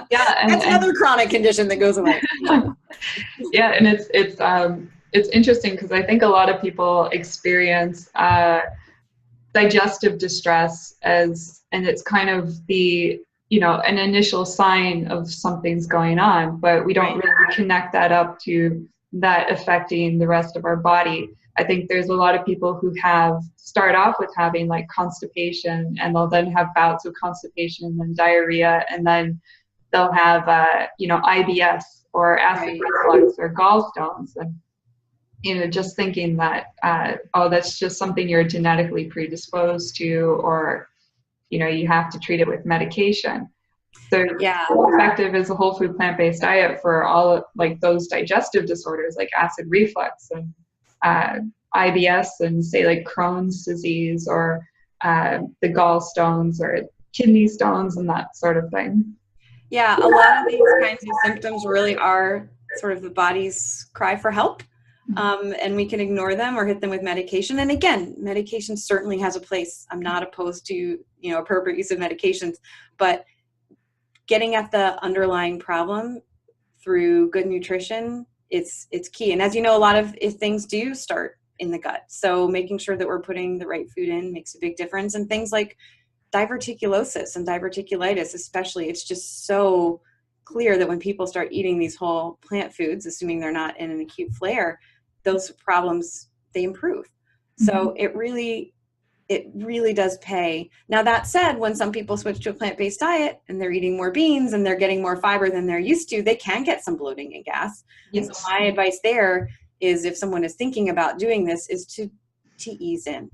Yeah. That's another chronic condition that goes away. Yeah. And it's interesting because I think a lot of people experience digestive distress and it's kind of the, an initial sign of something's going on, but we don't really connect that up to that affecting the rest of our body. I think there's a lot of people who start off with having like constipation, and they'll then have bouts of constipation and diarrhea, and then they'll have, IBS or acid reflux or gallstones. And, just thinking that, that's just something you're genetically predisposed to, or, you have to treat it with medication. So how effective is a whole food plant-based diet for all of, like, those digestive disorders like acid reflux and IBS and say like Crohn's disease or the gallstones or kidney stones and that sort of thing? Yeah, a lot of these kinds of symptoms really are sort of the body's cry for help. And we can ignore them or hit them with medication. And again, medication certainly has a place. I'm not opposed to, appropriate use of medications, but getting at the underlying problem through good nutrition, it's key. And as you know, a lot of things do start in the gut. So making sure that we're putting the right food in makes a big difference. And things like diverticulosis and diverticulitis, especially, it's just so clear that when people start eating these whole plant foods, assuming they're not in an acute flare, those problems, they improve. So it really does pay. Now, that said, when some people switch to a plant-based diet and they're eating more beans and they're getting more fiber than they're used to, they can get some bloating and gas. Yes. So my advice there is, if someone is thinking about doing this, is to ease in.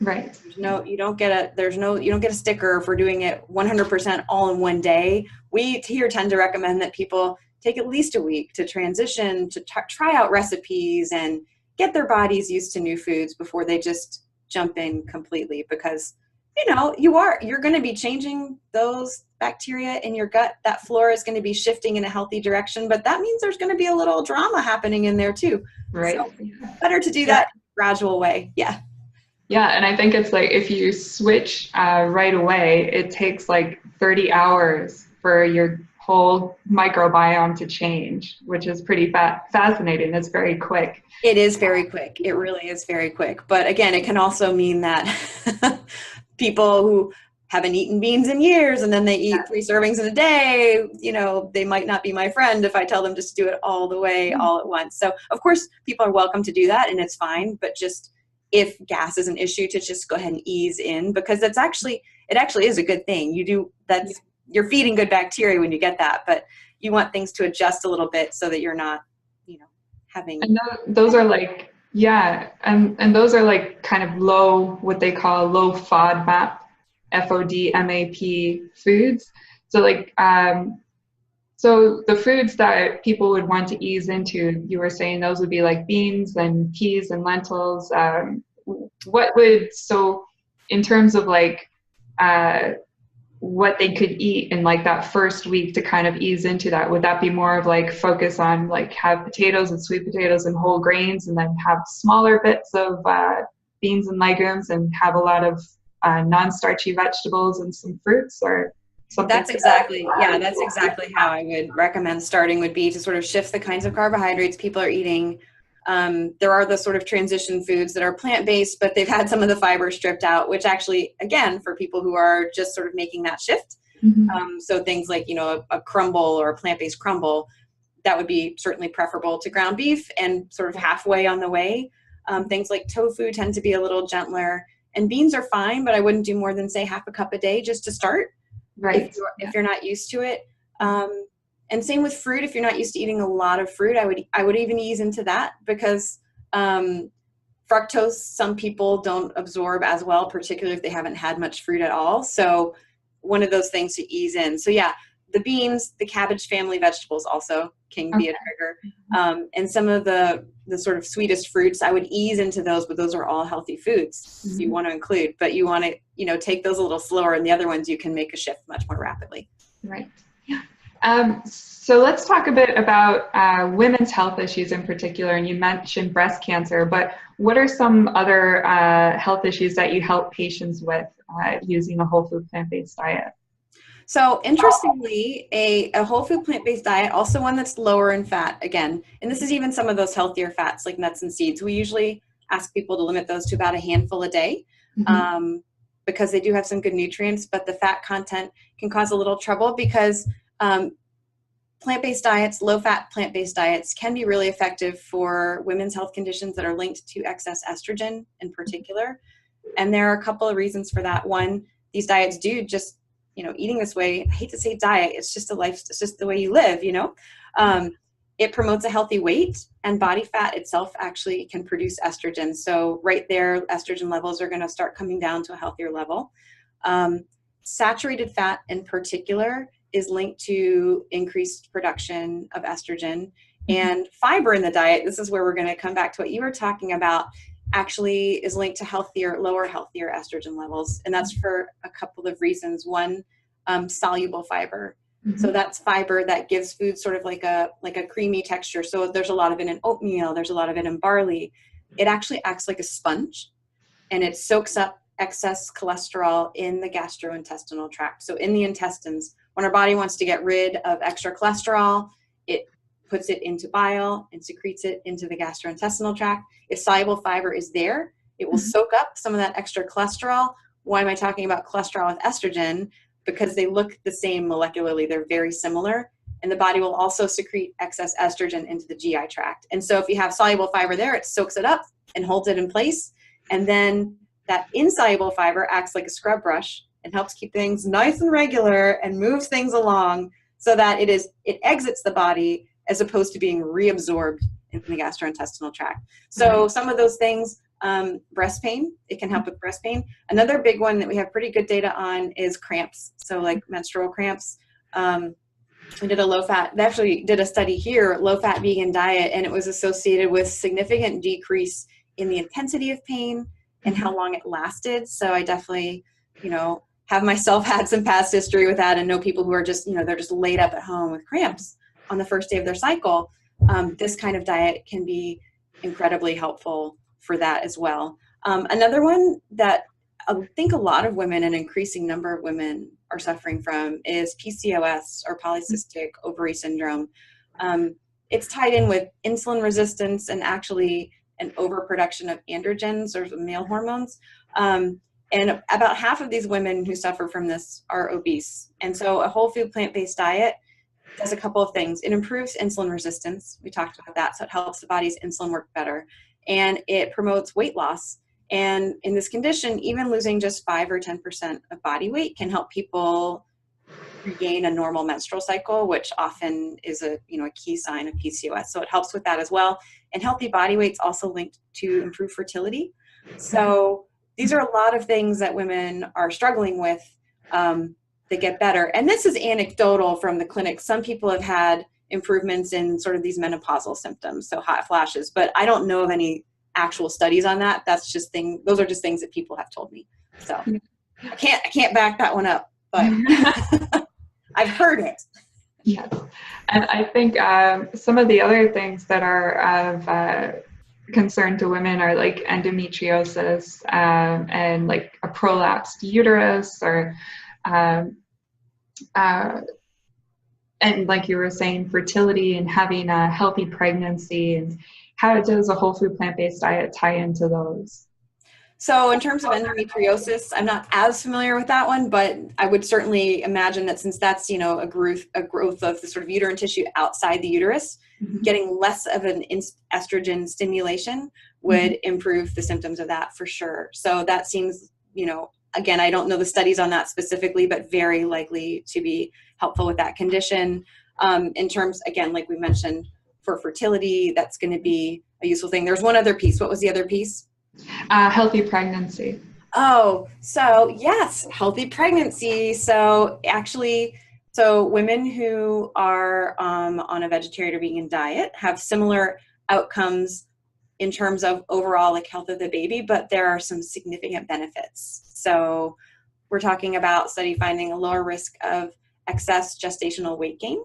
Right. You don't get a sticker for doing it 100% all in one day. We here tend to recommend that people take at least a week to transition, to try out recipes and get their bodies used to new foods before they just jump in completely, because you're going to be changing those bacteria in your gut. That flora is going to be shifting in a healthy direction, but that means there's going to be a little drama happening in there too. Right. So better to do that in a gradual way. Yeah. Yeah. And I think it's like, if you switch right away, it takes like 30 hours for your whole microbiome to change, which is pretty fascinating. It's very quick. It is very quick. It really is very quick. But again, it can also mean that people who haven't eaten beans in years and then they eat 3 servings in a day, they might not be my friend if I tell them just to do it all the way, all at once. So of course, people are welcome to do that and it's fine. But just if gas is an issue, to just go ahead and ease in, because it actually is a good thing. You're feeding good bacteria when you get that, but you want things to adjust a little bit so that you're not, having. And those are like, and those are like kind of what they call low FODMAP, FODMAP foods. So like, so the foods that people would want to ease into, you were saying those would be like beans and peas and lentils. So in terms of like, what they could eat in like that first week to kind of ease into that, would that be more of like focus on like have potatoes and sweet potatoes and whole grains, and then have smaller bits of beans and legumes, and have a lot of non-starchy vegetables and some fruits, or something? That's exactly how I would recommend starting, would be to sort of shift the kinds of carbohydrates people are eating. There are the sort of transition foods that are plant-based, but they've had some of the fiber stripped out, which actually, again, for people who are just sort of making that shift. So things like, a crumble or a plant-based crumble, that would be certainly preferable to ground beef and sort of halfway on the way. Things like tofu tend to be a little gentler, and beans are fine, but I wouldn't do more than say half a cup a day just to start. Right. If you're not used to it. And same with fruit. If you're not used to eating a lot of fruit, I would even ease into that, because fructose, some people don't absorb as well, particularly if they haven't had much fruit at all. So one of those things to ease in. So yeah, the beans, the cabbage family vegetables also can be a trigger. And some of the sort of sweetest fruits, I would ease into those, but those are all healthy foods. So you want to include, but you want to, take those a little slower, and the other ones you can make a shift much more rapidly. Right. Yeah. So let's talk a bit about women's health issues in particular, and you mentioned breast cancer, but what are some other health issues that you help patients with using a whole food plant-based diet? So interestingly, a whole food plant-based diet, also one that's lower in fat again, and this is even some of those healthier fats like nuts and seeds. We usually ask people to limit those to about a handful a day because they do have some good nutrients, but the fat content can cause a little trouble because plant-based diets, low-fat plant-based diets can be really effective for women's health conditions that are linked to excess estrogen in particular. And there are a couple of reasons for that. One, these diets do just, eating this way, I hate to say diet, it's just a life, it's just the way you live, It promotes a healthy weight, and body fat itself actually can produce estrogen. So right there, estrogen levels are going to start coming down to a healthier level. Saturated fat in particular is linked to increased production of estrogen, and fiber in the diet. This is where we're going to come back to what you were talking about, actually is linked to healthier estrogen levels. And that's for a couple of reasons. One, soluble fiber. So that's fiber that gives food sort of like a creamy texture. So there's a lot of it in oatmeal. There's a lot of it in barley. It actually acts like a sponge, and it soaks up excess cholesterol in the gastrointestinal tract. So in the intestines, when our body wants to get rid of extra cholesterol, it puts it into bile and secretes it into the gastrointestinal tract. If soluble fiber is there, it will soak up some of that extra cholesterol. Why am I talking about cholesterol with estrogen? Because they look the same molecularly. They're very similar. And the body will also secrete excess estrogen into the GI tract. And so if you have soluble fiber there, it soaks it up and holds it in place. And then that insoluble fiber acts like a scrub brush and helps keep things nice and regular and moves things along so that it exits the body as opposed to being reabsorbed in the gastrointestinal tract. So some of those things, breast pain, it can help with breast pain. Another big one that we have pretty good data on is cramps. So like menstrual cramps. We did they actually did a study here, low-fat vegan diet, and it was associated with significant decrease in the intensity of pain and how long it lasted. So I definitely, have myself had some past history with that and know people who are just, they're just laid up at home with cramps on the first day of their cycle. This kind of diet can be incredibly helpful for that as well. Another one that I think a lot of women, an increasing number of women, are suffering from is PCOS, or polycystic ovary syndrome. It's tied in with insulin resistance and actually an overproduction of androgens, or male hormones. And about half of these women who suffer from this are obese. And so a whole food plant-based diet does a couple of things. It improves insulin resistance. We talked about that. So it helps the body's insulin work better. And it promotes weight loss. And in this condition, even losing just 5 or 10% of body weight can help people regain a normal menstrual cycle, which often is a key sign of PCOS. So it helps with that as well. And healthy body weight's also linked to improved fertility. So these are a lot of things that women are struggling with that get better. And this is anecdotal from the clinic. Some people have had improvements in sort of these menopausal symptoms, so hot flashes, but I don't know of any actual studies on that. Those are just things that people have told me. So I can't back that one up, but I've heard it. Yes. And I think some of the other things that are of concern to women are like endometriosis and like a prolapsed uterus, or and like you were saying, fertility and having a healthy pregnancy. And how does a whole food plant-based diet tie into those? So in terms of endometriosis, I'm not as familiar with that one, but I would certainly imagine that since that's, a growth of the sort of uterine tissue outside the uterus, getting less of an estrogen stimulation would improve the symptoms of that for sure. So that seems, again, I don't know the studies on that specifically, but very likely to be helpful with that condition. In terms, again, like we mentioned, for fertility, that's going to be a useful thing. There's one other piece. What was the other piece? Healthy pregnancy. Oh, so yes, healthy pregnancy. So actually, women who are on a vegetarian or vegan diet have similar outcomes in terms of overall like health of the baby, but there are some significant benefits. So we're talking about study finding a lower risk of excess gestational weight gain.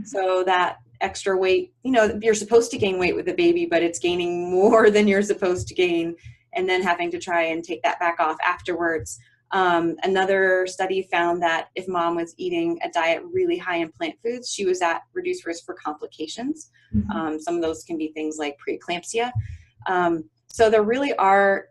So that extra weight, you're supposed to gain weight with a baby, but it's gaining more than you're supposed to gain, and then having to try and take that back off afterwards. Another study found that if mom was eating a diet really high in plant foods, she was at reduced risk for complications. Some of those can be things like preeclampsia. So there really are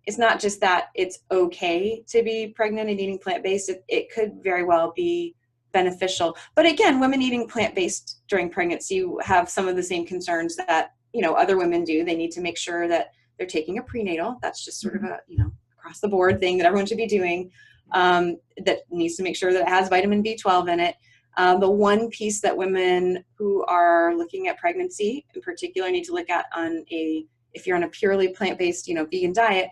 it's not just that it's okay to be pregnant and eating plant-based. It could very well be beneficial. But again, women eating plant-based during pregnancy have some of the same concerns that, other women do. They need to make sure that they're taking a prenatal. That's just sort of a, across the board thing that everyone should be doing, that needs to make sure that it has vitamin B12 in it. The one piece that women who are looking at pregnancy in particular need to look at if you're on a purely plant-based, vegan diet,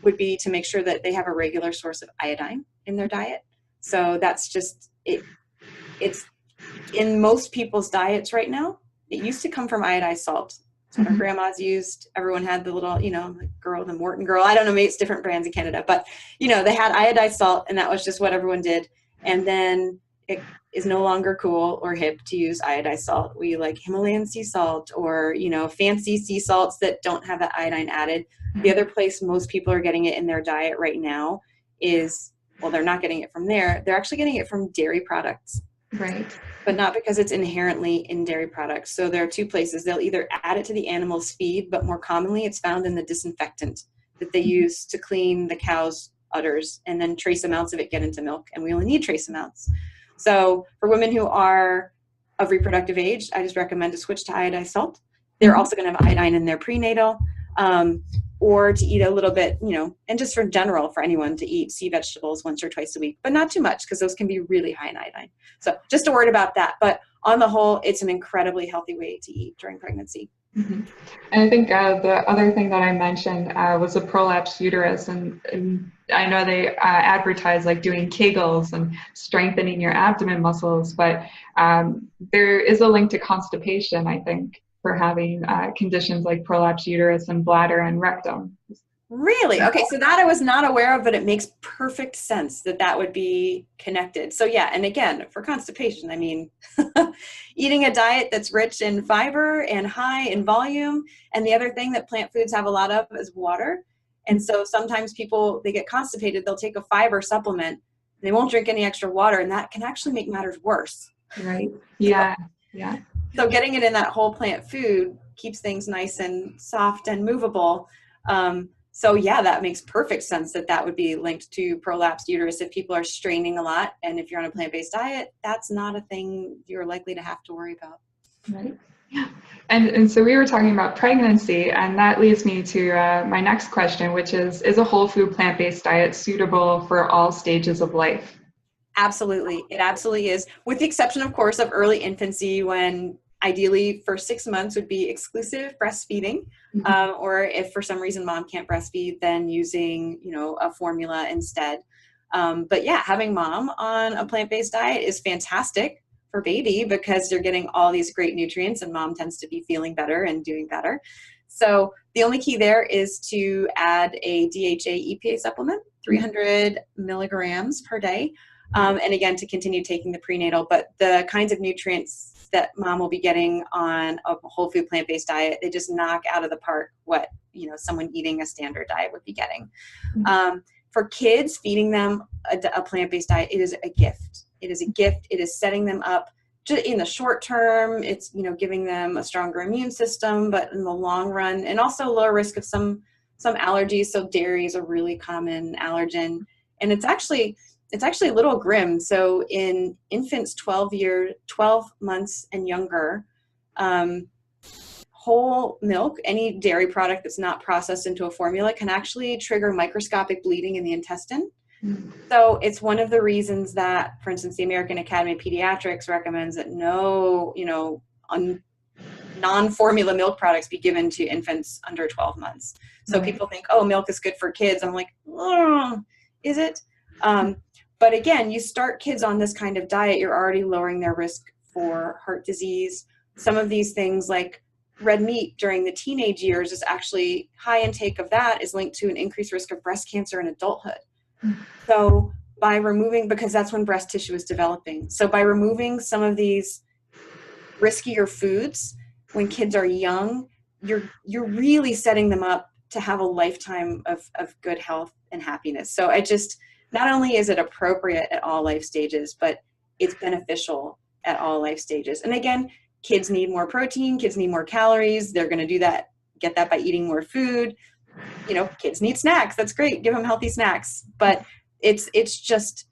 would be to make sure that they have a regular source of iodine in their diet. So that's just it. It's in most people's diets right now. It used to come from iodized salt. That's what our grandmas used. Everyone had the little, the Morton girl. I don't know, maybe it's different brands in Canada, but they had iodized salt, and that was just what everyone did. And then it is no longer cool or hip to use iodized salt. We like Himalayan sea salt or, fancy sea salts that don't have that iodine added. The other place most people are getting it in their diet right now is, well, they're not getting it from there. They're actually getting it from dairy products. Right. But not because it's inherently in dairy products. So there are two places. They'll either add it to the animal's feed, but more commonly it's found in the disinfectant that they use to clean the cow's udders, and then trace amounts of it get into milk, and we only need trace amounts. So for women who are of reproductive age, I just recommend to switch to iodized salt. They're also going to have iodine in their prenatal, or to eat a little bit, and just for general, for anyone to eat sea vegetables once or twice a week, but not too much because those can be really high in iodine. So just a word about that. But on the whole, it's an incredibly healthy way to eat during pregnancy. And I think the other thing that I mentioned was a prolapsed uterus, and I know they advertise like doing Kegels and strengthening your abdomen muscles, but there is a link to constipation, I think, for having conditions like prolapsed uterus and bladder and rectum. Really? Okay, so that I was not aware of, but it makes perfect sense that would be connected. So yeah, and again, for constipation, I mean, eating a diet that's rich in fiber and high in volume, and the other thing that plant foods have a lot of is water. And so sometimes people, they get constipated, they'll take a fiber supplement, they won't drink any extra water, and that can actually make matters worse. Right. Yeah. Yeah. So getting it in that whole plant food keeps things nice and soft and movable. So yeah, that makes perfect sense that would be linked to prolapsed uterus if people are straining a lot. And if you're on a plant-based diet, that's not a thing you're likely to have to worry about. Right. Yeah. And so we were talking about pregnancy, and that leads me to my next question, which is a whole food plant-based diet suitable for all stages of life? Absolutely. It absolutely is, with the exception, of course, of early infancy, when ideally for 6 months would be exclusive breastfeeding, or if for some reason mom can't breastfeed, then using, a formula instead. But yeah, having mom on a plant-based diet is fantastic for baby because they're getting all these great nutrients, and mom tends to be feeling better and doing better. So the only key there is to add a DHA EPA supplement, 300 milligrams per day. And again, to continue taking the prenatal, but the kinds of nutrients that mom will be getting on a whole food plant-based diet, they just knock out of the park what, someone eating a standard diet would be getting. For kids, feeding them a plant-based diet, it is a gift. It is a gift. It is setting them up just in the short term. It's, giving them a stronger immune system, but in the long run, and also lower risk of some allergies. So dairy is a really common allergen, and it's actually a little grim. So in infants 12 months and younger, whole milk, any dairy product that's not processed into a formula, can actually trigger microscopic bleeding in the intestine. So it's one of the reasons that, for instance, the American Academy of Pediatrics recommends that no, non-formula milk products be given to infants under 12 months. So people think, oh, milk is good for kids. I'm like, oh, is it? But again, you start kids on this kind of diet, you're already lowering their risk for heart disease. Some of these things like red meat during the teenage years is actually, high intake of that is linked to an increased risk of breast cancer in adulthood. So by removing, because that's when breast tissue is developing. So by removing some of these riskier foods when kids are young, you're really setting them up to have a lifetime of good health and happiness. So not only is it appropriate at all life stages, but it's beneficial at all life stages. And again, kids need more protein, kids need more calories. They're going to get that by eating more food. Kids need snacks. That's great. Give them healthy snacks. But it's just,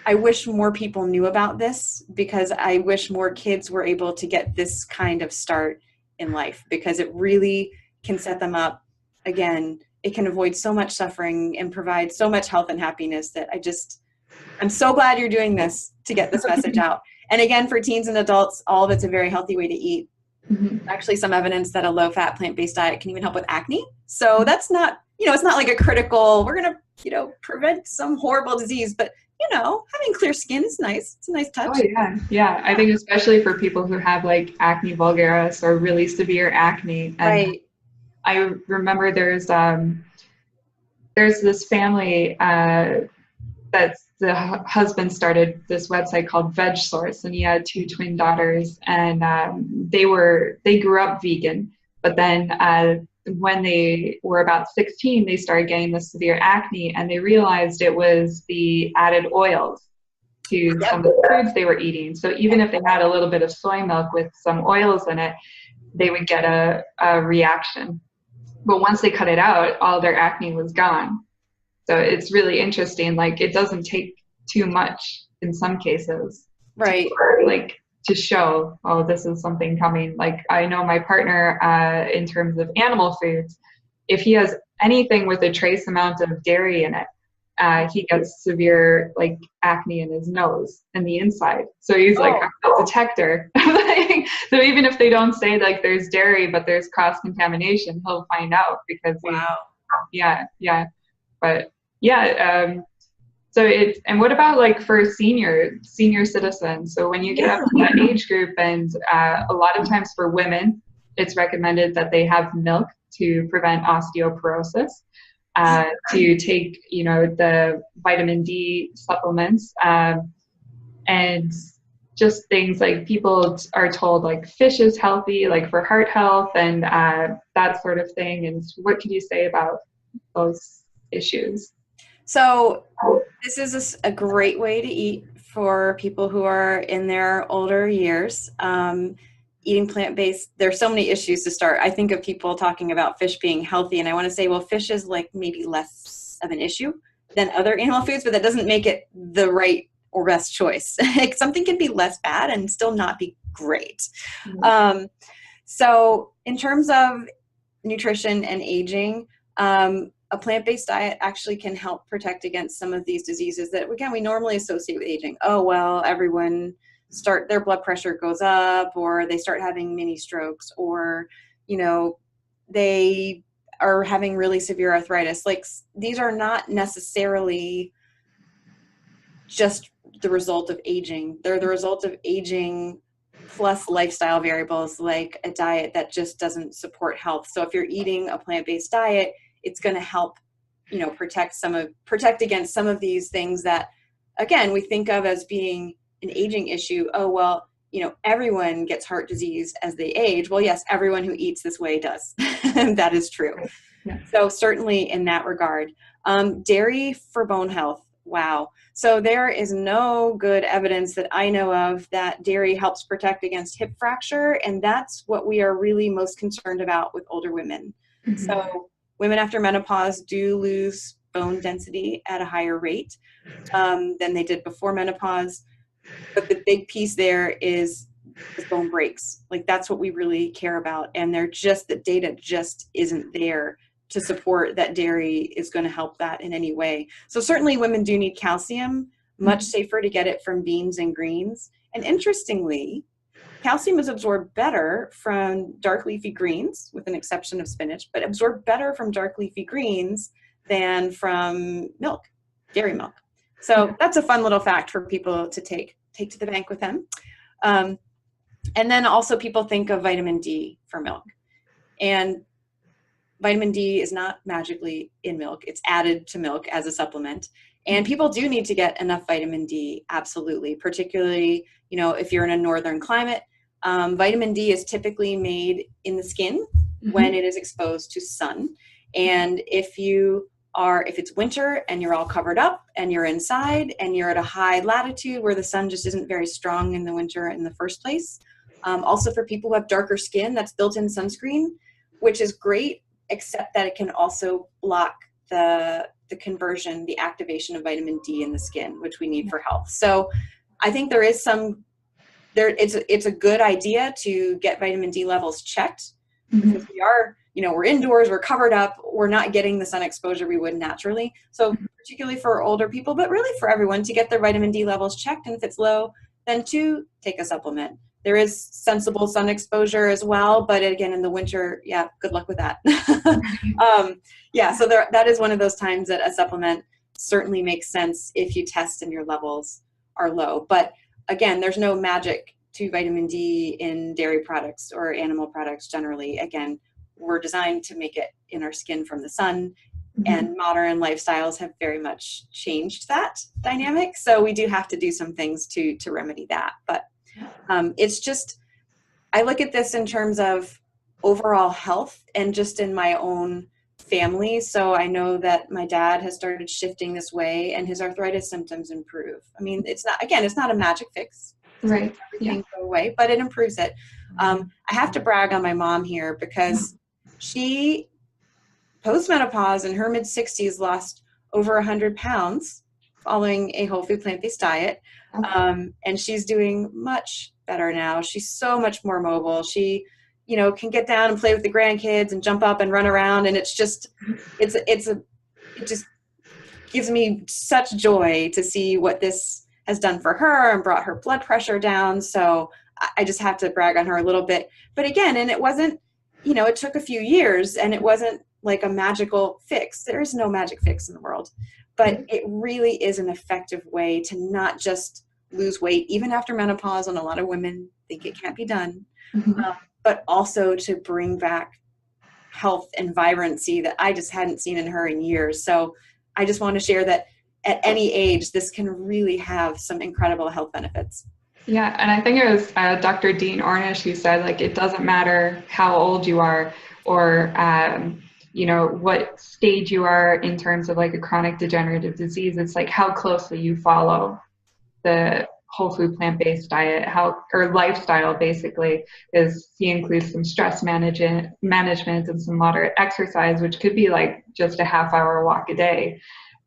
I wish more people knew about this, because I wish more kids were able to get this kind of start in life, because it really can set them up. Again, it can avoid so much suffering and provide so much health and happiness that I'm so glad you're doing this to get this message out. And again, for teens and adults, all of it's a very healthy way to eat. Mm-hmm. Actually, some evidence that a low-fat plant-based diet can even help with acne. So that's not, it's not like a critical, we're going to, prevent some horrible disease, but having clear skin is nice. It's a nice touch. Oh yeah. Yeah. I think especially for people who have like acne vulgaris or really severe acne. And right. I remember there's this family that's the husband started this website called Veg Source, and he had 2 twin daughters, and they grew up vegan, but then when they were about 16, they started getting this severe acne, and they realized it was the added oils to some of the foods they were eating. So even if they had a little bit of soy milk with some oils in it, they would get a reaction. But once they cut it out, all their acne was gone. So it's really interesting. Like, it doesn't take too much in some cases, right? To show, oh, this is something coming. Like, I know my partner, in terms of animal foods, if he has anything with a trace amount of dairy in it, he gets severe acne in his nose and the inside. So he's a detector. So even if they don't say there's dairy, but there's cross contamination, he'll find out because yeah. But yeah, so and what about for senior citizens? So when you get up to that age group, and a lot of times for women, it's recommended that they have milk to prevent osteoporosis, to take, the vitamin D supplements, and just things people are told fish is healthy, for heart health and that sort of thing. And what can you say about those issues? So this is a great way to eat for people who are in their older years. Eating plant-based, there's so many issues to start. I think of people talking about fish being healthy, and I want to say, well, fish is maybe less of an issue than other animal foods, but that doesn't make it the right or best choice. Something can be less bad and still not be great. Mm-hmm. So in terms of nutrition and aging, a plant-based diet actually can help protect against some of these diseases that, again, we normally associate with aging. Oh, well, everyone their blood pressure goes up, or they start having mini strokes, or, they are having really severe arthritis. These are not necessarily just the result of aging. They're the result of aging plus lifestyle variables, like a diet that just doesn't support health. So if you're eating a plant-based diet, it's going to help, protect against some of these things that, again, we think of as being an aging issue. Oh, well, everyone gets heart disease as they age. Well, yes, everyone who eats this way does. That is true. Yeah. So certainly in that regard, dairy for bone health. Wow. So there is no good evidence that I know of that dairy helps protect against hip fracture. And that's what we are really most concerned about with older women. Mm-hmm. So women after menopause do lose bone density at a higher rate than they did before menopause. But the big piece there is bone breaks. That's what we really care about. And the data just isn't there to support that dairy is going to help that in any way. So certainly women do need calcium, much safer to get it from beans and greens. And interestingly, calcium is absorbed better from dark leafy greens, with an exception of spinach, but absorbed better from dark leafy greens than from milk, dairy milk. So that's a fun little fact for people to take to the bank with them. And then also people think of vitamin D for milk. And vitamin D is not magically in milk. It's added to milk as a supplement. And people do need to get enough vitamin D, absolutely, particularly, if you're in a northern climate. Vitamin D is typically made in the skin when it is exposed to sun. And if it's winter and you're all covered up and you're inside and you're at a high latitude where the sun just isn't very strong in the winter in the first place. Also for people who have darker skin, that's built-in sunscreen, which is great, except that it can also block the conversion, the activation of vitamin D in the skin, which we need for health. So I think it's a good idea to get vitamin D levels checked, because we're indoors, we're covered up, we're not getting the sun exposure we would naturally. So particularly for older people, but really for everyone, to get their vitamin D levels checked. And if it's low, then to take a supplement. There is sensible sun exposure as well, but again, in the winter, good luck with that. So that is one of those times that a supplement certainly makes sense if you test and your levels are low. But again, there's no magic to vitamin D in dairy products or animal products generally. Again, we're designed to make it in our skin from the sun, and modern lifestyles have very much changed that dynamic. So we do have to do some things to remedy that. But it's just, I look at this in terms of overall health and just in my own family. So I know that my dad has started shifting this way and his arthritis symptoms improve. I mean, it's not a magic fix. Right. Everything go away, but it improves it. I have to brag on my mom here because she, post-menopause in her mid-60s, lost over 100 pounds following a whole food plant-based diet. And she's doing much better now. She's so much more mobile. She, can get down and play with the grandkids and jump up and run around. And it just gives me such joy to see what this has done for her and brought her blood pressure down. So I just have to brag on her a little bit. But again, and it wasn't, it took a few years and it wasn't like a magical fix. There is no magic fix in the world, but it really is an effective way to not just lose weight, even after menopause, and a lot of women think it can't be done, but also to bring back health and vibrancy that I just hadn't seen in her in years. So I just want to share that at any age, this can really have some incredible health benefits. Yeah, and I think it was Dr. Dean Ornish who said, like, it doesn't matter how old you are or, what stage you are in terms of like a chronic degenerative disease. It's like how closely you follow the whole food plant-based diet, or lifestyle basically, is he includes some stress management and some moderate exercise, which could be like just a half-hour walk a day.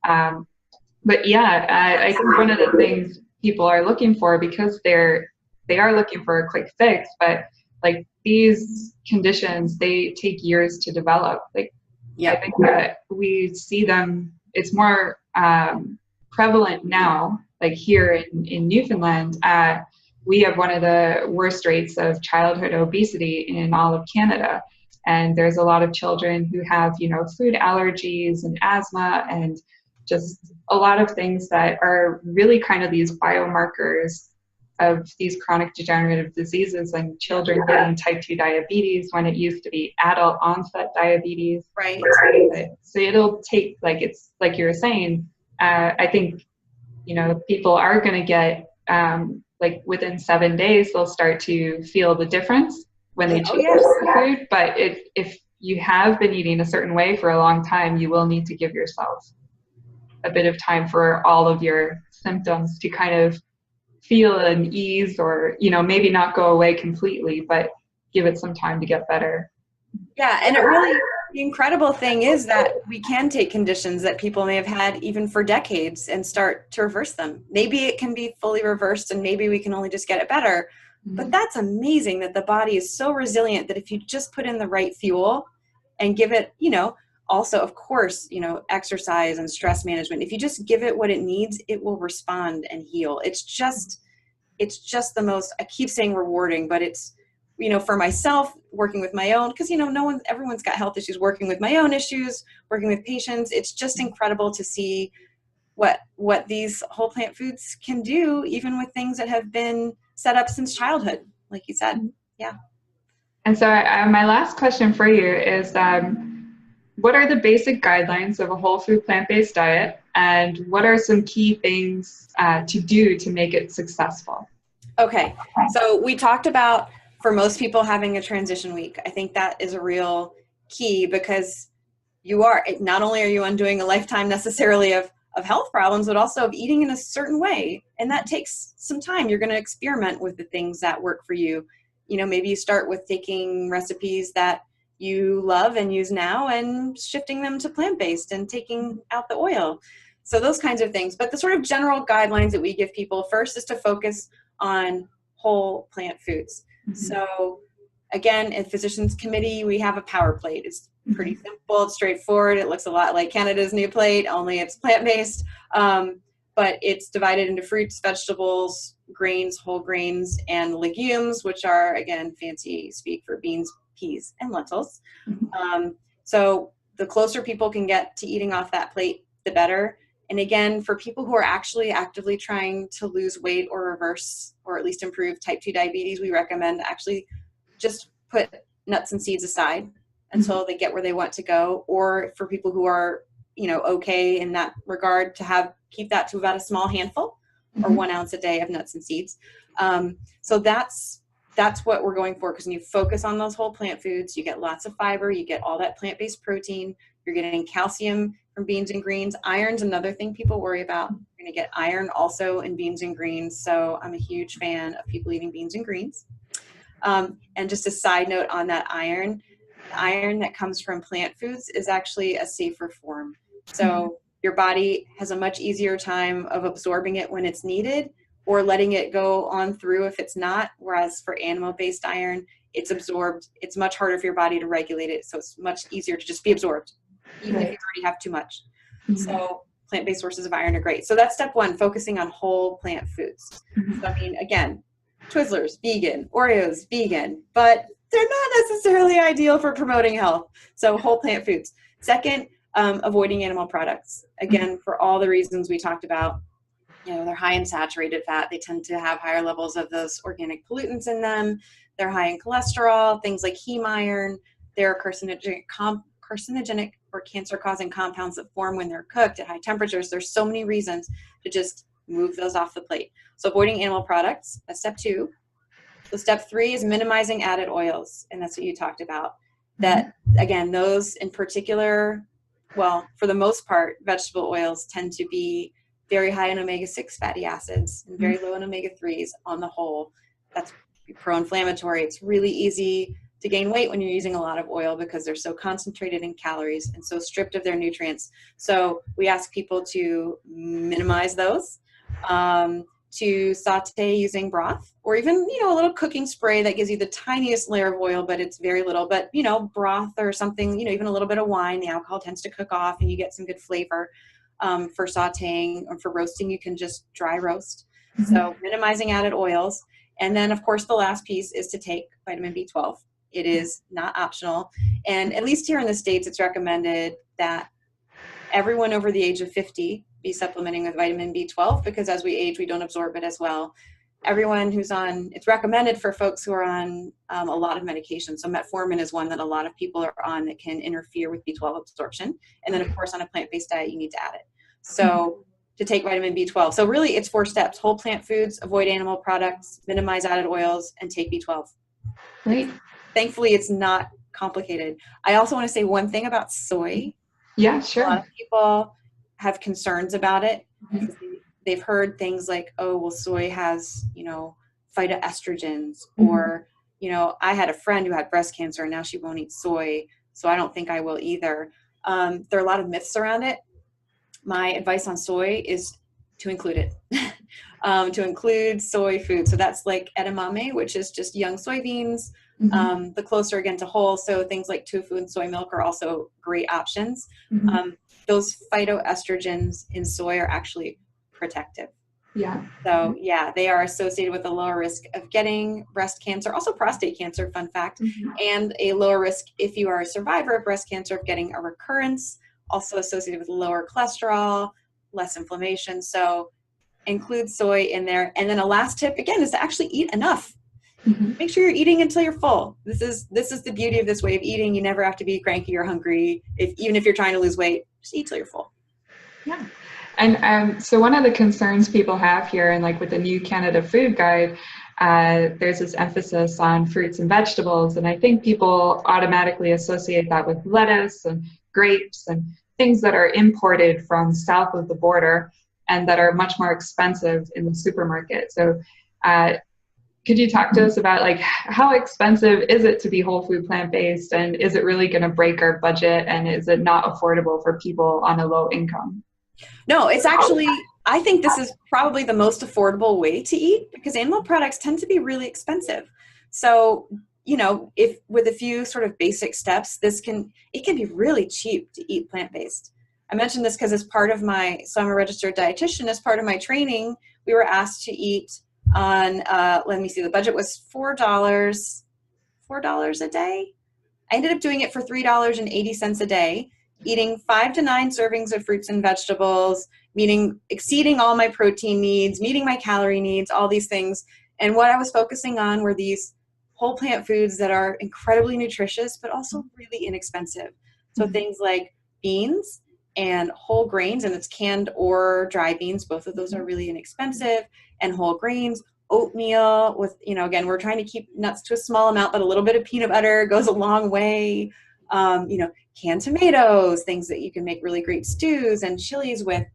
But I think one of the things people are looking for, because they are looking for a quick fix, but like these conditions, they take years to develop. Like, I think that we see them, it's more prevalent now, like here in Newfoundland. We have one of the worst rates of childhood obesity in all of Canada. And there's a lot of children who have, food allergies and asthma and just a lot of things that are really kind of these biomarkers of these chronic degenerative diseases, and children getting type 2 diabetes when it used to be adult onset diabetes. Right. So it'll take, like, it's like you were saying, I think, people are going to get, like within 7 days, they'll start to feel the difference when they choose food. But if you have been eating a certain way for a long time, you will need to give yourself a bit of time for all of your symptoms to kind of feel an ease, or, maybe not go away completely, but give it some time to get better. Yeah. And the incredible thing is that we can take conditions that people may have had even for decades and start to reverse them. Maybe it can be fully reversed and maybe we can only just get it better. But that's amazing that the body is so resilient that if you just put in the right fuel and give it, also, of course, exercise and stress management, if you just give it what it needs, it will respond and heal. It's just the most, I keep saying rewarding, but it's, for myself, working with my own, because, everyone's got health issues, working with my own issues, working with patients. It's just incredible to see what these whole plant foods can do, even with things that have been set up since childhood, like you said. Yeah. And so my last question for you is, what are the basic guidelines of a whole food plant-based diet? and what are some key things to do to make it successful? Okay, so we talked about, for most people, having a transition week. I think that is a real key, because not only are you undoing a lifetime necessarily of health problems, but also of eating in a certain way. And that takes some time. You're going to experiment with the things that work for you. Maybe you start with taking recipes that you love and use now and shifting them to plant-based and taking out the oil. So those kinds of things. But the sort of general guidelines that we give people first is to focus on whole plant foods. Mm-hmm. So again, in Physicians Committee, we have a power plate. It's pretty simple, it's straightforward. It looks a lot like Canada's new plate, only it's plant-based. But it's divided into fruits, vegetables, grains, whole grains, and legumes, which are, again, fancy speak for beans, peas, and lentils. So the closer people can get to eating off that plate, the better. And again, for people who are actually actively trying to lose weight or reverse, or at least improve type 2 diabetes, we recommend actually just put nuts and seeds aside until they get where they want to go. Or for people who are, okay in that regard, to keep that to about a small handful or 1 ounce a day of nuts and seeds. So that's what we're going for, because when you focus on those whole plant foods, you get lots of fiber, you get all that plant-based protein, you're getting calcium from beans and greens. Iron's another thing people worry about. You're going to get iron also in beans and greens. So I'm a huge fan of people eating beans and greens. And just a side note on that iron, the iron that comes from plant foods is actually a safer form. So your body has a much easier time of absorbing it when it's needed, or letting it go on through if it's not. Whereas for animal-based iron, it's absorbed. It's much harder for your body to regulate it. So it's much easier to just be absorbed, even if you already have too much. So plant-based sources of iron are great. So that's step one, focusing on whole plant foods. So, I mean, again, Twizzlers, vegan, Oreos, vegan, but they're not necessarily ideal for promoting health. So whole plant foods. Second, avoiding animal products. Again, for all the reasons we talked about, they're high in saturated fat. They tend to have higher levels of those organic pollutants in them. They're high in cholesterol, things like heme iron. They're carcinogenic or cancer-causing compounds that form when they're cooked at high temperatures. There's so many reasons to just move those off the plate. So avoiding animal products, that's step 2. So step 3 is minimizing added oils, and that's what you talked about. That, again, those in particular, well, for the most part, vegetable oils tend to be very high in omega-6 fatty acids and very low in omega-3s on the whole. That's pro-inflammatory. It's really easy to gain weight when you're using a lot of oil because they're so concentrated in calories and so stripped of their nutrients. So we ask people to minimize those, to saute using broth, or even, a little cooking spray that gives you the tiniest layer of oil, but it's very little. But, broth or something, even a little bit of wine, the alcohol tends to cook off and you get some good flavor. For sauteing or for roasting, you can just dry roast. So minimizing added oils. And then, of course, the last piece is to take vitamin B12. It is not optional. And at least here in the States, it's recommended that everyone over the age of 50 be supplementing with vitamin B12, because as we age, we don't absorb it as well. Everyone who's it's recommended for folks who are on a lot of medication. So metformin is one that a lot of people are on that can interfere with B12 absorption. And then, of course, on a plant-based diet, you need to add it. So to take vitamin B12. So really, it's 4 steps: whole plant foods, avoid animal products, minimize added oils, and take B12. Great. Thankfully, it's not complicated. I also want to say one thing about soy. Yeah, sure. A lot of people have concerns about it. They've heard things like, oh, well, soy has, phytoestrogens, or, I had a friend who had breast cancer and now she won't eat soy, so I don't think I will either. There are a lot of myths around it. My advice on soy is to include it, to include soy food. So that's like edamame, which is just young soybeans. The closer again to whole, so things like tofu and soy milk are also great options. Those phytoestrogens in soy are actually protective. Yeah. So they are associated with a lower risk of getting breast cancer, also prostate cancer, fun fact, and a lower risk if you are a survivor of breast cancer of getting a recurrence, also associated with lower cholesterol, less inflammation. So include soy in there. And then a last tip, again, is to actually eat enough. Make sure you're eating until you're full. This is the beauty of this way of eating. You never have to be cranky or hungry. Even if you're trying to lose weight, just eat till you're full. Yeah. And so one of the concerns people have here, and like with the new Canada Food Guide, there's this emphasis on fruits and vegetables, and I think people automatically associate that with lettuce and grapes and things that are imported from south of the border and that are much more expensive in the supermarket. So could you talk to us about like how expensive is it to be whole food plant-based, and is it really going to break our budget, and is it not affordable for people on a low income? No, it's actually, I think this is probably the most affordable way to eat, because animal products tend to be really expensive. So, you know, if with a few sort of basic steps, it can be really cheap to eat plant-based. I mentioned this because as part of so I'm a registered dietitian. As part of my training, we were asked to eat on, let me see, the budget was $4 a day. I ended up doing it for $3.80 a day, eating 5 to 9 servings of fruits and vegetables, meaning exceeding all my protein needs, meeting my calorie needs, all these things. And what I was focusing on were these whole plant foods that are incredibly nutritious, but also really inexpensive. So things like beans and whole grains, and it's canned or dry beans. Both of those are really inexpensive. And whole grains, oatmeal with, you know, again, we're trying to keep nuts to a small amount, but a little bit of peanut butter goes a long way. You know, canned tomatoes, things that you can make really great stews and chilies with.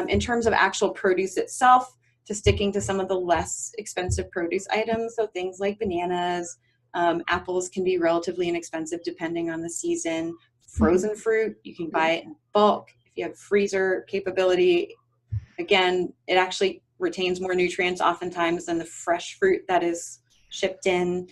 In terms of actual produce itself, to sticking to some of the less expensive produce items. So things like bananas, apples can be relatively inexpensive depending on the season. Frozen fruit, you can buy it in bulk. If you have freezer capability, again, it actually retains more nutrients oftentimes than the fresh fruit that is shipped in.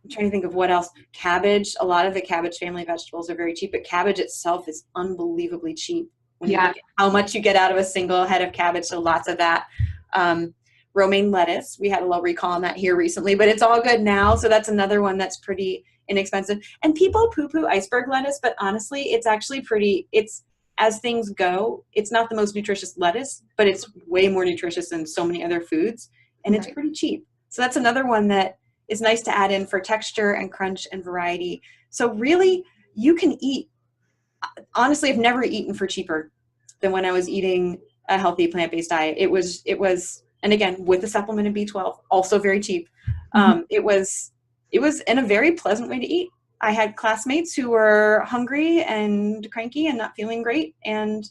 I'm trying to think of what else. Cabbage, a lot of the cabbage family vegetables are very cheap, but cabbage itself is unbelievably cheap when you look at how much you get out of a single head of cabbage. So lots of that. Romaine lettuce, we had a little recall on that here recently, but it's all good now. So that's another one that's pretty inexpensive. And people poo-poo iceberg lettuce, but honestly, it's actually as things go, it's not the most nutritious lettuce, but it's way more nutritious than so many other foods, and it's pretty cheap. So that's another one that is nice to add in for texture and crunch and variety. So really, you can eat, honestly, I've never eaten for cheaper than when I was eating a healthy plant-based diet. It was, and again, with a supplement of B12, also very cheap. It was in a very pleasant way to eat. I had classmates who were hungry and cranky and not feeling great, and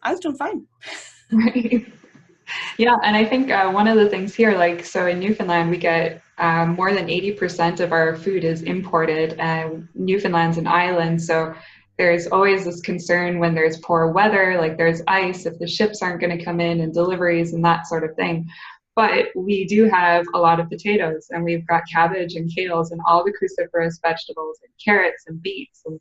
I was doing fine. Right. Yeah, and I think one of the things here, like, so in Newfoundland, we get more than 80% of our food is imported, and Newfoundland's an island, so there's always this concern when there's poor weather, like there's ice, if the ships aren't going to come in and deliveries and that sort of thing. But we do have a lot of potatoes, and we've got cabbage and kales and all the cruciferous vegetables and carrots and beets, and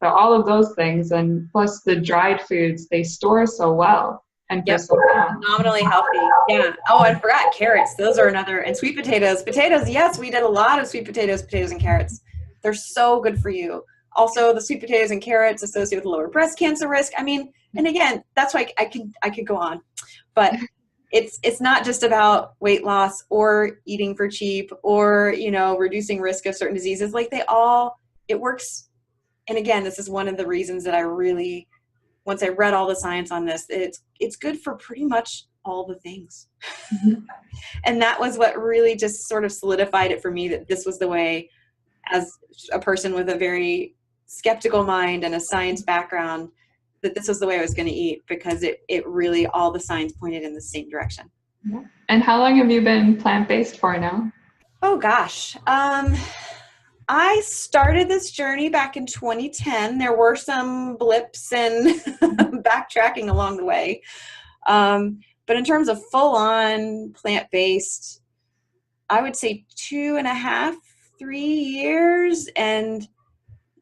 so all of those things, and plus the dried foods, they store so well. And so phenomenally healthy. Yeah. Oh, I forgot carrots. Those are another, and sweet potatoes. Potatoes, yes, we did a lot of sweet potatoes and carrots. They're so good for you. Also, the sweet potatoes and carrots associated with lower breast cancer risk. I mean, and again, that's why I could go on, but it's not just about weight loss or eating for cheap or, you know, reducing risk of certain diseases. Like it works. And again, this is one of the reasons that I really, once I read all the science on this, it's good for pretty much all the things. And that was what really just sort of solidified it for me, that this was the way, as a person with a very skeptical mind and a science background, that this was the way I was going to eat, because it really, all the science pointed in the same direction. And how long have you been plant-based for now? Oh gosh. I started this journey back in 2010. There were some blips and backtracking along the way. But in terms of full-on plant-based, I would say 2.5, 3 years, and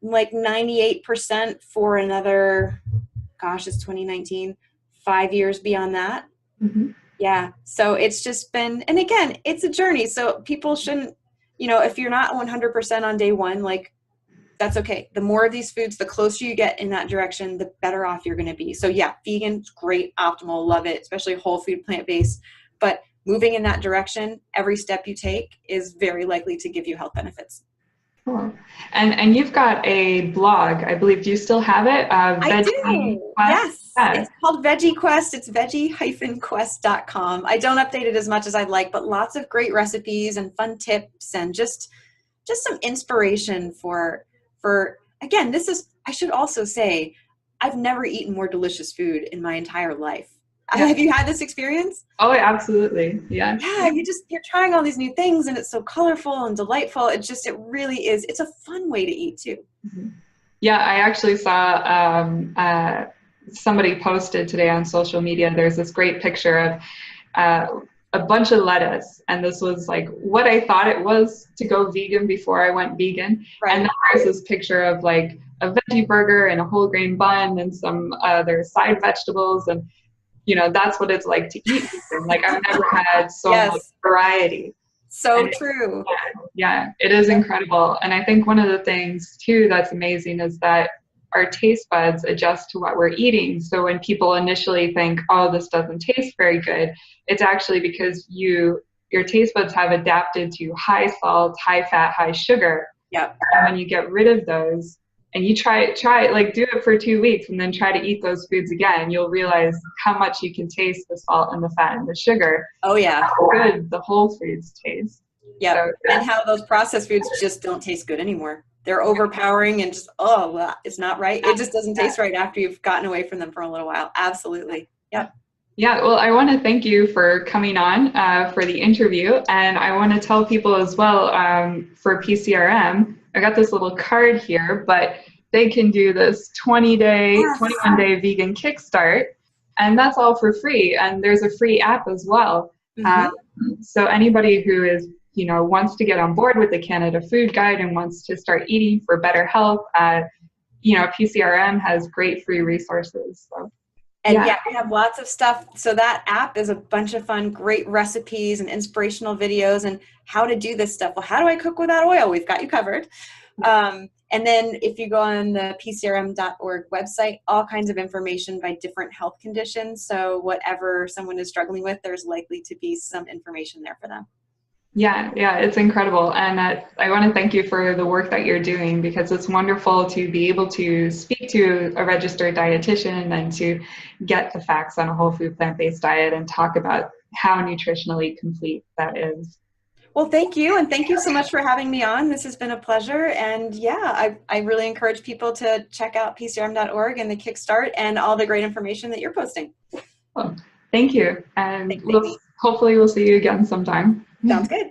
like 98% for another, gosh, it's 2019, 5 years beyond that. Yeah. So it's just been, and again, it's a journey. So people shouldn't, you know, if you're not 100% on day one, like, that's okay. The more of these foods, the closer you get in that direction, the better off you're going to be. So yeah, vegan's great, optimal, love it, especially whole food, plant-based. But moving in that direction, every step you take is very likely to give you health benefits. Cool. And you've got a blog, I believe. Do you still have it? I Veggie do. Quest? Yes. Yeah. It's called Veggie Quest. It's veggie-quest.com. I don't update it as much as I'd like, but lots of great recipes and fun tips and just some inspiration for again, this is, I should also say, I've never eaten more delicious food in my entire life. Yeah. Have you had this experience? Oh, absolutely. Yeah. Yeah, you're trying all these new things and it's so colorful and delightful. It really is. It's a fun way to eat too. Mm-hmm. Yeah, I actually saw somebody posted today on social media. There's this great picture of a bunch of lettuce, and this was like what I thought it was to go vegan before I went vegan. Right. And then there's this picture of like a veggie burger and a whole grain bun and some other side vegetables, and that's what it's like to eat vegan. Like I've never had so much variety. So true. Yeah, it is incredible. And I think one of the things too that's amazing is that our taste buds adjust to what we're eating. So when people initially think, oh, this doesn't taste very good, it's actually because your taste buds have adapted to high salt, high fat, high sugar. Yep. And when you get rid of those and you try it, like do it for 2 weeks and then try to eat those foods again, you'll realize how much you can taste the salt and the fat and the sugar. Oh yeah. How good the whole foods taste. Yeah. So, and how those processed foods just don't taste good anymore. They're overpowering and just, it's not right. It just doesn't taste right after you've gotten away from them for a little while. Absolutely. Yep. Yeah, well, I want to thank you for coming on for the interview. And I want to tell people as well, for PCRM, I got this little card here, but they can do this 21-day vegan Kickstart, and that's all for free. And there's a free app as well. Mm-hmm. So anybody who is, wants to get on board with the Canada Food Guide and wants to start eating for better health, PCRM has great free resources. So. And we have lots of stuff. So that app is a bunch of fun, great recipes and inspirational videos and how to do this stuff. Well, how do I cook without oil? We've got you covered. And then if you go on the PCRM.org website, all kinds of information by different health conditions. So whatever someone is struggling with, there's likely to be some information there for them. Yeah, it's incredible. And I want to thank you for the work that you're doing, because it's wonderful to be able to speak to a registered dietitian and to get the facts on a whole food plant-based diet and talk about how nutritionally complete that is. Well, thank you. And thank you so much for having me on. This has been a pleasure. And I really encourage people to check out PCRM.org and the Kickstart and all the great information that you're posting. Well, thank you. And hopefully we'll see you again sometime. Sounds good.